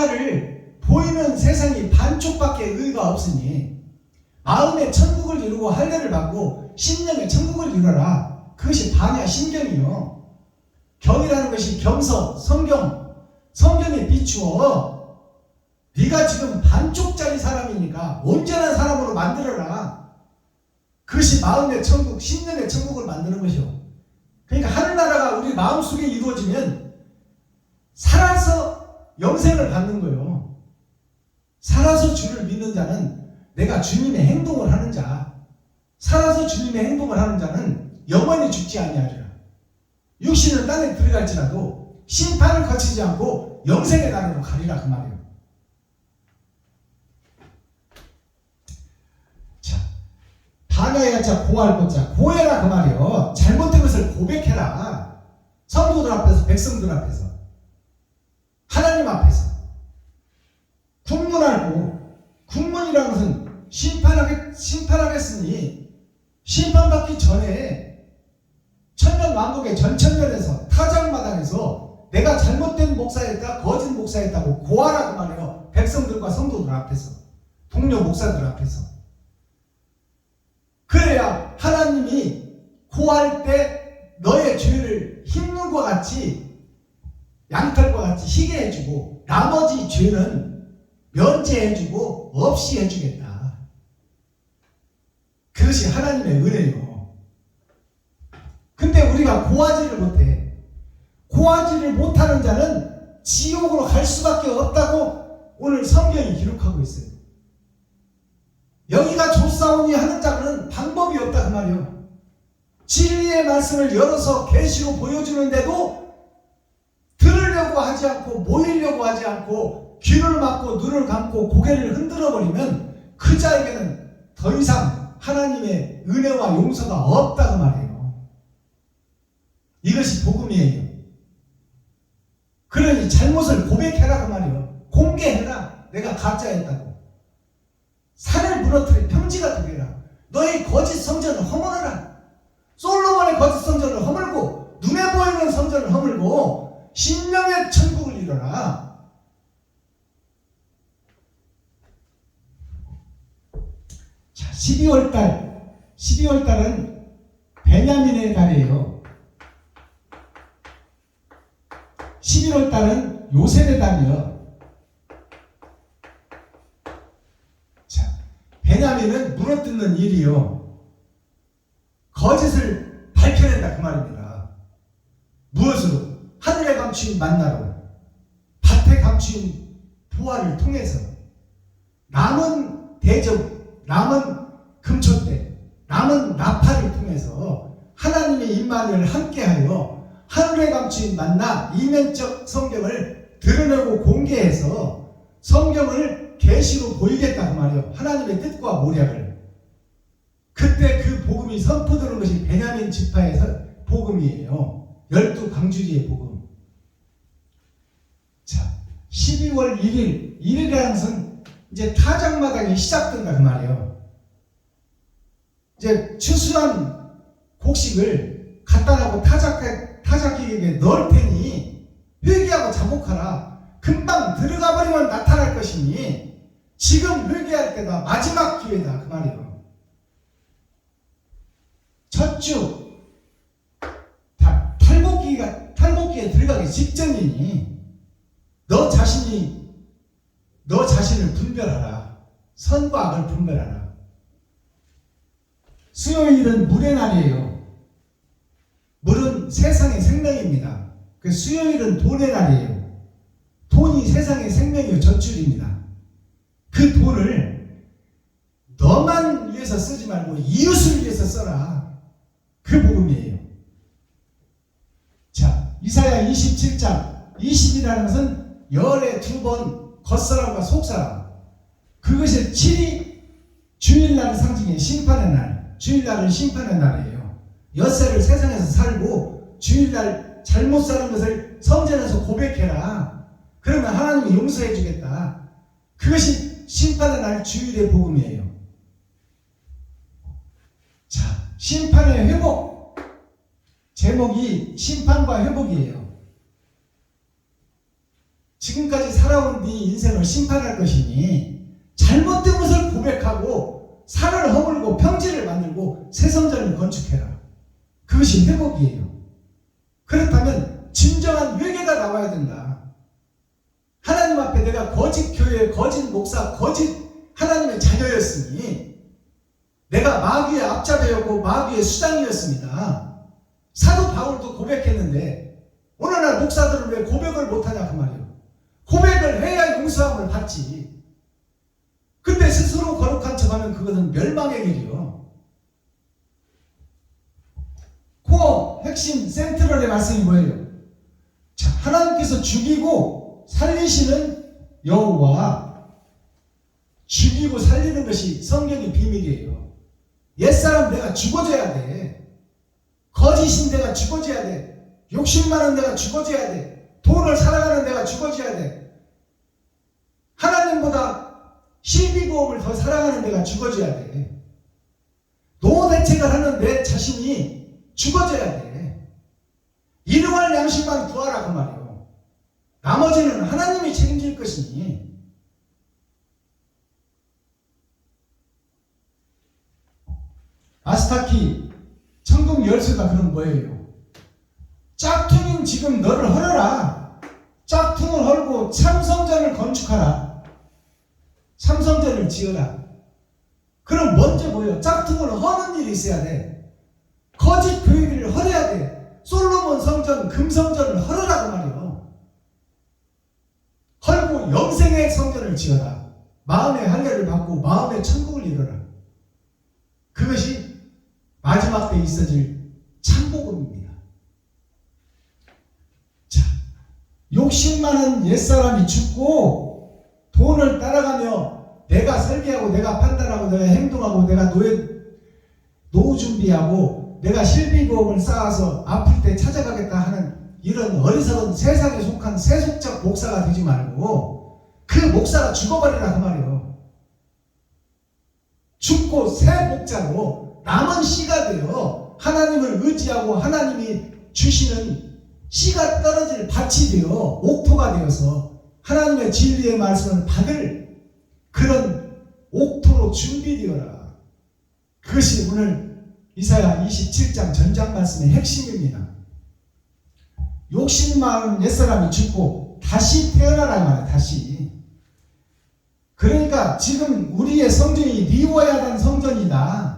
반야를 보이는 세상이 반쪽밖에 의가 없으니 마음의 천국을 이루고 할례를 받고 심령의 천국을 이루라. 그것이 반야 신경이요. 경이라는 것이 경서, 성경에 비추어 네가 지금 반쪽짜리 사람이니까 온전한 사람으로 만들어라. 그것이 마음의 천국, 심령의 천국을 만드는 것이요. 그러니까 하늘나라가 우리 마음속에 이루어지면 살아서 영생을 받는 거예요. 살아서 주를 믿는 자는 내가 주님의 행동을 하는 자, 살아서 주님의 행동을 하는 자는 영원히 죽지 아니하리라. 육신은 땅에 들어갈지라도 심판을 거치지 않고 영생의 나라로 가리라 그 말이에요. 자, 반야의 야자 고할 것자 고해라 그 말이에요. 잘못된 것을 고백해라. 성도들 앞에서, 백성들 앞에서, 하나님 앞에서 국문하고, 국문이라는 것은 심판하겠으니 심판받기 전에 천년왕국의 전천년에서 타작마당에서 내가 잘못된 목사였다, 거짓 목사였다고 고하라 그 말이에요. 백성들과 성도들 앞에서, 동료 목사들 앞에서. 그래야 하나님이 고할 때 너의 죄를 흰물과 같이, 양털과 같이 희게 해주고 나머지 죄는 면제해주고 없이 해주겠다. 그것이 하나님의 은혜요. 근데 우리가 고하지를 못해. 고하지를 못하는 자는 지옥으로 갈 수밖에 없다고 오늘 성경이 기록하고 있어요. 여기가 좁사오니 하는 자는 방법이 없다 그 말이에요. 진리의 말씀을 열어서 계시로 보여주는데도 들으려고 하지 않고 모이려고 하지 않고 귀를 막고 눈을 감고 고개를 흔들어 버리면 그 자에게는 더 이상 하나님의 은혜와 용서가 없다 그 말이에요. 이것이 복음이에요. 그러니 잘못을 고백해라 그 말이에요. 공개해라. 내가 가짜였다고. 산을 무너뜨려 평지가 되게라. 너의 거짓 성전을 허물어라. 솔로몬의 거짓 성전을 허물고 눈에 보이는 성전을 허물고 심령의 천국을 이뤄라. 자, 12월달은 베냐민의 달이에요. 11월달은 요셉의 달이요. 자, 베냐민은 물어뜯는 일이요. 거짓을 밝혀낸다 그 말입니다. 무엇으로? 하늘에 감추인 만나로, 밭에 감추인 부활을 통해서 남은 대접, 남은 금초대, 남은 나팔을 통해서 하나님의 임만을 함께하여 하늘에 감추인 만나 이면적 성경을 드러내고 공개해서 성경을 계시로 보이겠다 그 말이에요. 하나님의 뜻과 모략을. 그때 그 복음이 선포되는 것이 베냐민 지파의 복음이에요. 12강주리의 복음. 자, 12월 1일, 1일이라는 것은 이제 타작마당이 시작된다 그 말이에요. 이제 추수한 곡식을 갖다 놔고 타작기에게 넣을 테니 회개하고 자복하라. 금방 들어가 버리면 나타날 것이니 지금 회개할 때다. 마지막 기회다 그 말이에요. 첫 주 탈곡기에 들어가기 직전이니 너 자신을 분별하라. 선과 악을 분별하라. 수요일은 물의 날이에요. 물은 세상의 생명입니다. 그 수요일은 돈의 날이에요. 돈이 세상의 생명이요 젖줄입니다. 그 돈을 너만 위해서 쓰지 말고 이웃을 위해서 써라. 그 복음이에요. 자, 이사야 27장 20이라는 것은 열에 2번 겉사람과 속사람. 그것이 7이 주일날을 상징해 심판의 날. 주일날은 심판의 날이에요. 엿새를 세상에서 살고 주일날 잘못 사는 것을 성전에서 고백해라. 그러면 하나님이 용서해 주겠다. 그것이 심판의 날 주일의 복음이에요. 자, 심판의 회복. 제목이 심판과 회복이에요. 지금까지 살아온 네 인생을 심판할 것이니 잘못된 것을 고백하고 산을 허물고 평지를 만들고 새 성전을 건축해라. 그것이 회복이에요. 그렇다면 진정한 회개가 나와야 된다. 하나님 앞에 내가 거짓 교회, 거짓 목사, 거짓 하나님의 자녀였으니 내가 마귀의 앞잡이였고 마귀의 수장이었습니다. 사도 바울도 고백했는데 오늘날 목사들은 왜 고백을 못하냐 그 말이에요. 고백을 해야 용서함을 받지. 근데 스스로 거룩한 척하면 그것은 멸망의 길이요. 코어 핵심 센트럴의 말씀이 뭐예요? 자, 하나님께서 죽이고 살리시는 여호와, 죽이고 살리는 것이 성경의 비밀이에요. 옛사람 내가 죽어져야 돼. 거짓인 내가 죽어져야 돼. 욕심 많은 내가 죽어져야 돼. 돈을 사랑하는 내가 죽어져야 돼. 하나님보다 신비보험을 더 사랑하는 내가 죽어져야 돼. 노대책을 하는 내 자신이 죽어져야 돼. 일용할 양식만 구하라 그 말이에요. 나머지는 하나님이 책임질 것이니. 아스타키 천국 열쇠가 그럼 뭐예요? 짝퉁인 지금 너를 헐어라. 짝퉁을 헐고 참성전을 건축하라. 참성전을 지어라. 그럼 먼저 뭐예요? 짝퉁을 허는 일이 있어야 돼. 거짓 교회를 헐어야 돼. 솔로몬 성전, 금성전을 헐어라 그 말이에요. 헐고 영생의 성전을 지어라. 마음의 할례를 받고 마음의 천국을 이루라. 그것이 마지막 때에 있어질 참복음입니다. 자, 욕심 많은 옛사람이 죽고 돈을 따라가며 내가 설계하고 내가 판단하고 내가 행동하고 내가 노후 준비하고 내가 실비보험을 쌓아서 아플 때 찾아가겠다 하는 이런 어리석은 세상에 속한 세속적 목사가 되지 말고 그 목사가 죽어버리라 그 말이에요. 죽고 새 목자로 남은 씨가 되어 하나님을 의지하고 하나님이 주시는 씨가 떨어질 밭이 되어 옥토가 되어서 하나님의 진리의 말씀을 받을 그런 옥토로 준비되어라. 그것이 오늘 이사야 27장 전장 말씀의 핵심입니다. 욕심 많은 옛사람이 죽고 다시 태어나라 말이야. 다시. 그러니까 지금 우리의 성전이 리워야단 성전이다.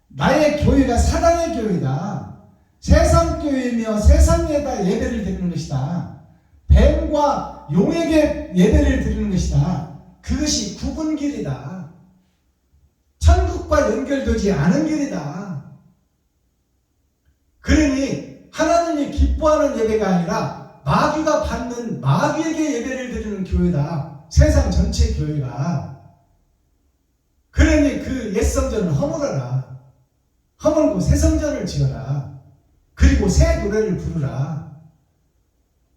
나의 교회가 사랑의 교회다. 세상 교회이며 세상에다 예배를 드리는 것이다. 뱀과 용에게 예배를 드리는 것이다. 그것이 굽은 길이다. 천국과 연결되지 않은 길이다. 그러니 하나님이 기뻐하는 예배가 아니라 마귀가 받는 마귀에게 예배를 드리는 교회다. 세상 전체 교회가. 그러니 그 옛 성전을 허물어라. 허물고 새 성전을 지어라. 그리고 새 노래를 부르라.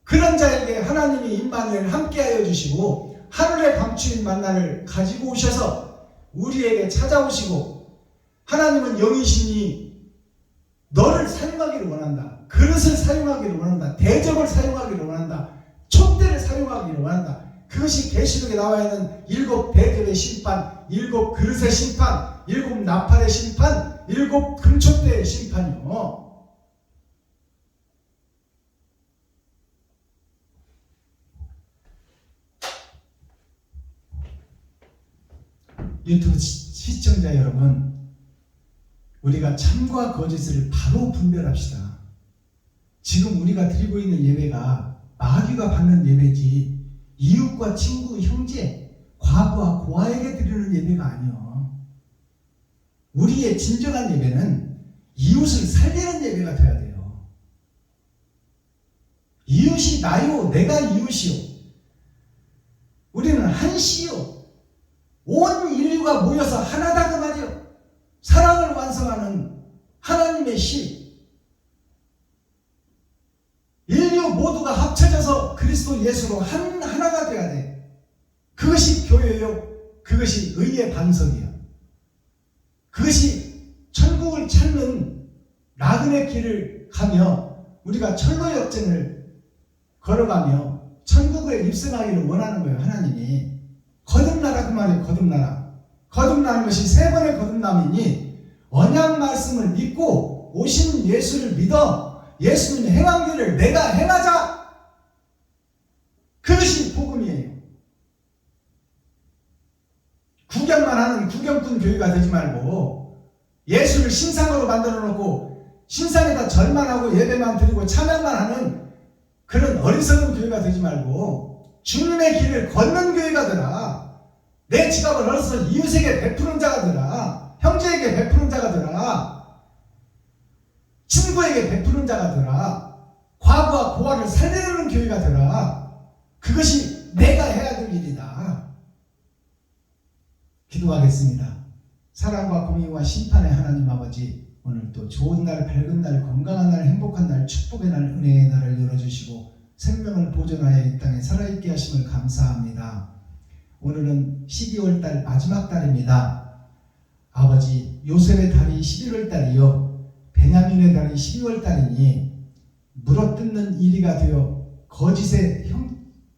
그런 자에게 하나님이 임마누엘 함께하여 주시고 하늘의 감추인 만나를 가지고 오셔서 우리에게 찾아오시고 하나님은 영이시니 너를 사용하기를 원한다. 그릇을 사용하기를 원한다. 대접을 사용하기를 원한다. 촛대를 사용하기를 원한다. 그것이 계시록에 나와 있는 7 대접의 심판, 7 그릇의 심판, 7 나팔의 심판, 7 금촛대의 심판이요. 유튜브 시청자 여러분, 우리가 참과 거짓을 바로 분별합시다. 지금 우리가 드리고 있는 예배가 마귀가 받는 예배지 이웃과 친구, 형제, 과부와 고아에게 드리는 예배가 아니요. 우리의 진정한 예배는 이웃을 살리는 예배가 되어야 돼요. 이웃이 나요, 내가 이웃이요. 우리는 한시요. 온 인류가 모여서 하나다 그 말이요. 사랑을 완성하는 하나님의 시. 인류 모두가 합쳐져서 그리스도 예수로 하나가 되어야 돼. 그것이 교회요. 그것이 의의 반석이요. 그것이 천국을 찾는 나그네 길을 가며 우리가 철로 역전을 걸어가며 천국에 입성하기를 원하는 거예요. 하나님이. 거듭나라 그 말이에요. 거듭나라. 거듭나는 것이 세 번의 거듭남이니 언약 말씀을 믿고 오신 예수를 믿어 예수님 행한 길을 내가 행하자. 그것이 복음이에요. 구경만 하는 구경꾼 교회가 되지 말고 예수를 신상으로 만들어 놓고 신상에다 절만 하고 예배만 드리고 찬양만 하는 그런 어리석은 교회가 되지 말고 주님의 길을 걷는 교회가 되라. 내 지갑을 얻어서 이웃에게 베푸는 자가 되라. 형제에게 베푸는 자가 되라. 친구에게 베푸는 자가 되라. 과부와 고아를 살리는 교회가 되라. 그것이 내가 해야 될 일이다. 기도하겠습니다. 사랑과 공의와 심판의 하나님 아버지, 오늘 또 좋은 날, 밝은 날, 건강한 날, 행복한 날, 축복의 날, 은혜의 날을 열어주시고 생명을 보존하여 이 땅에 살아있게 하심을 감사합니다. 오늘은 12월 달 마지막 달입니다. 아버지, 요셉의 달이 11월 달이요 베냐민의 달이 12월 달이니 물어뜯는 이리가 되어 거짓의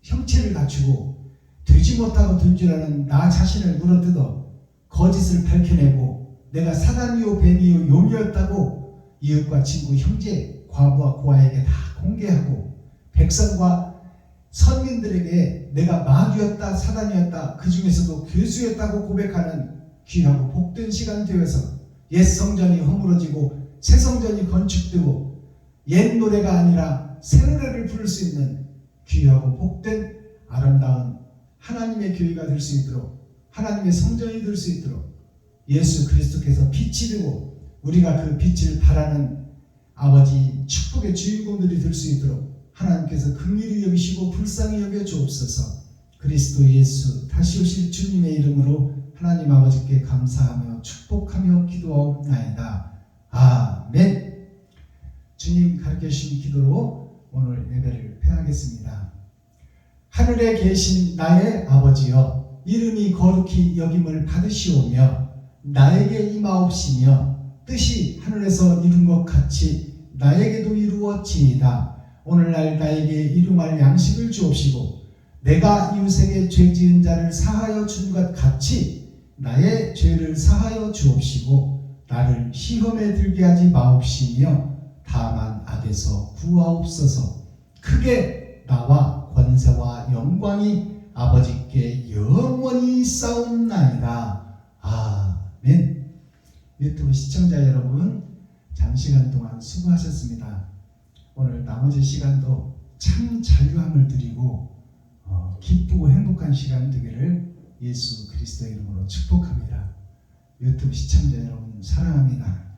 형체를 갖추고 되지 못하고 된 줄 아는 나 자신을 물어뜯어 거짓을 밝혀내고 내가 사단이요 뱀이요 용이었다고 이웃과 친구, 형제, 과부와 고아에게 다 공개하고 백성과 선민들에게 내가 마귀였다, 사단이었다, 그 중에서도 교수였다고 고백하는 귀하고 복된 시간 되어서 옛 성전이 허물어지고 새 성전이 건축되고 옛 노래가 아니라 새 노래를 부를 수 있는 귀하고 복된 아름다운 하나님의 교회가 될 수 있도록, 하나님의 성전이 될 수 있도록 예수 그리스도께서 빛이 되고 우리가 그 빛을 바라는 아버지 축복의 주인공들이 될 수 있도록 하나님께서 긍휼히 여기시고 불쌍히 여겨 주옵소서. 그리스도 예수 다시 오실 주님의 이름으로 하나님 아버지께 감사하며 축복하며 기도하옵나이다. 아멘. 주님 가르쳐 주신 기도로 오늘 예배를 폐하겠습니다. 하늘에 계신 나의 아버지여, 이름이 거룩히 여김을 받으시오며 나에게 임하옵시며 뜻이 하늘에서 이룬 것 같이 나에게도 이루어지이다. 오늘날 나에게 일용할 양식을 주옵시고 내가 이웃에게 죄 지은 자를 사하여 준 것 같이 나의 죄를 사하여 주옵시고 나를 시험에 들게 하지 마옵시며 다만 악에서 구하옵소서. 크게 나와 권세와 영광이 아버지께 영원히 싸움나이다. 아멘. 유튜브 시청자 여러분, 장시간 동안 수고하셨습니다. 오늘 나머지 시간도 참 자유함을 드리고 기쁘고 행복한 시간 되기를 예수 그리스도의 이름으로 축복합니다. 유튜브 시청자 여러분 사랑합니다.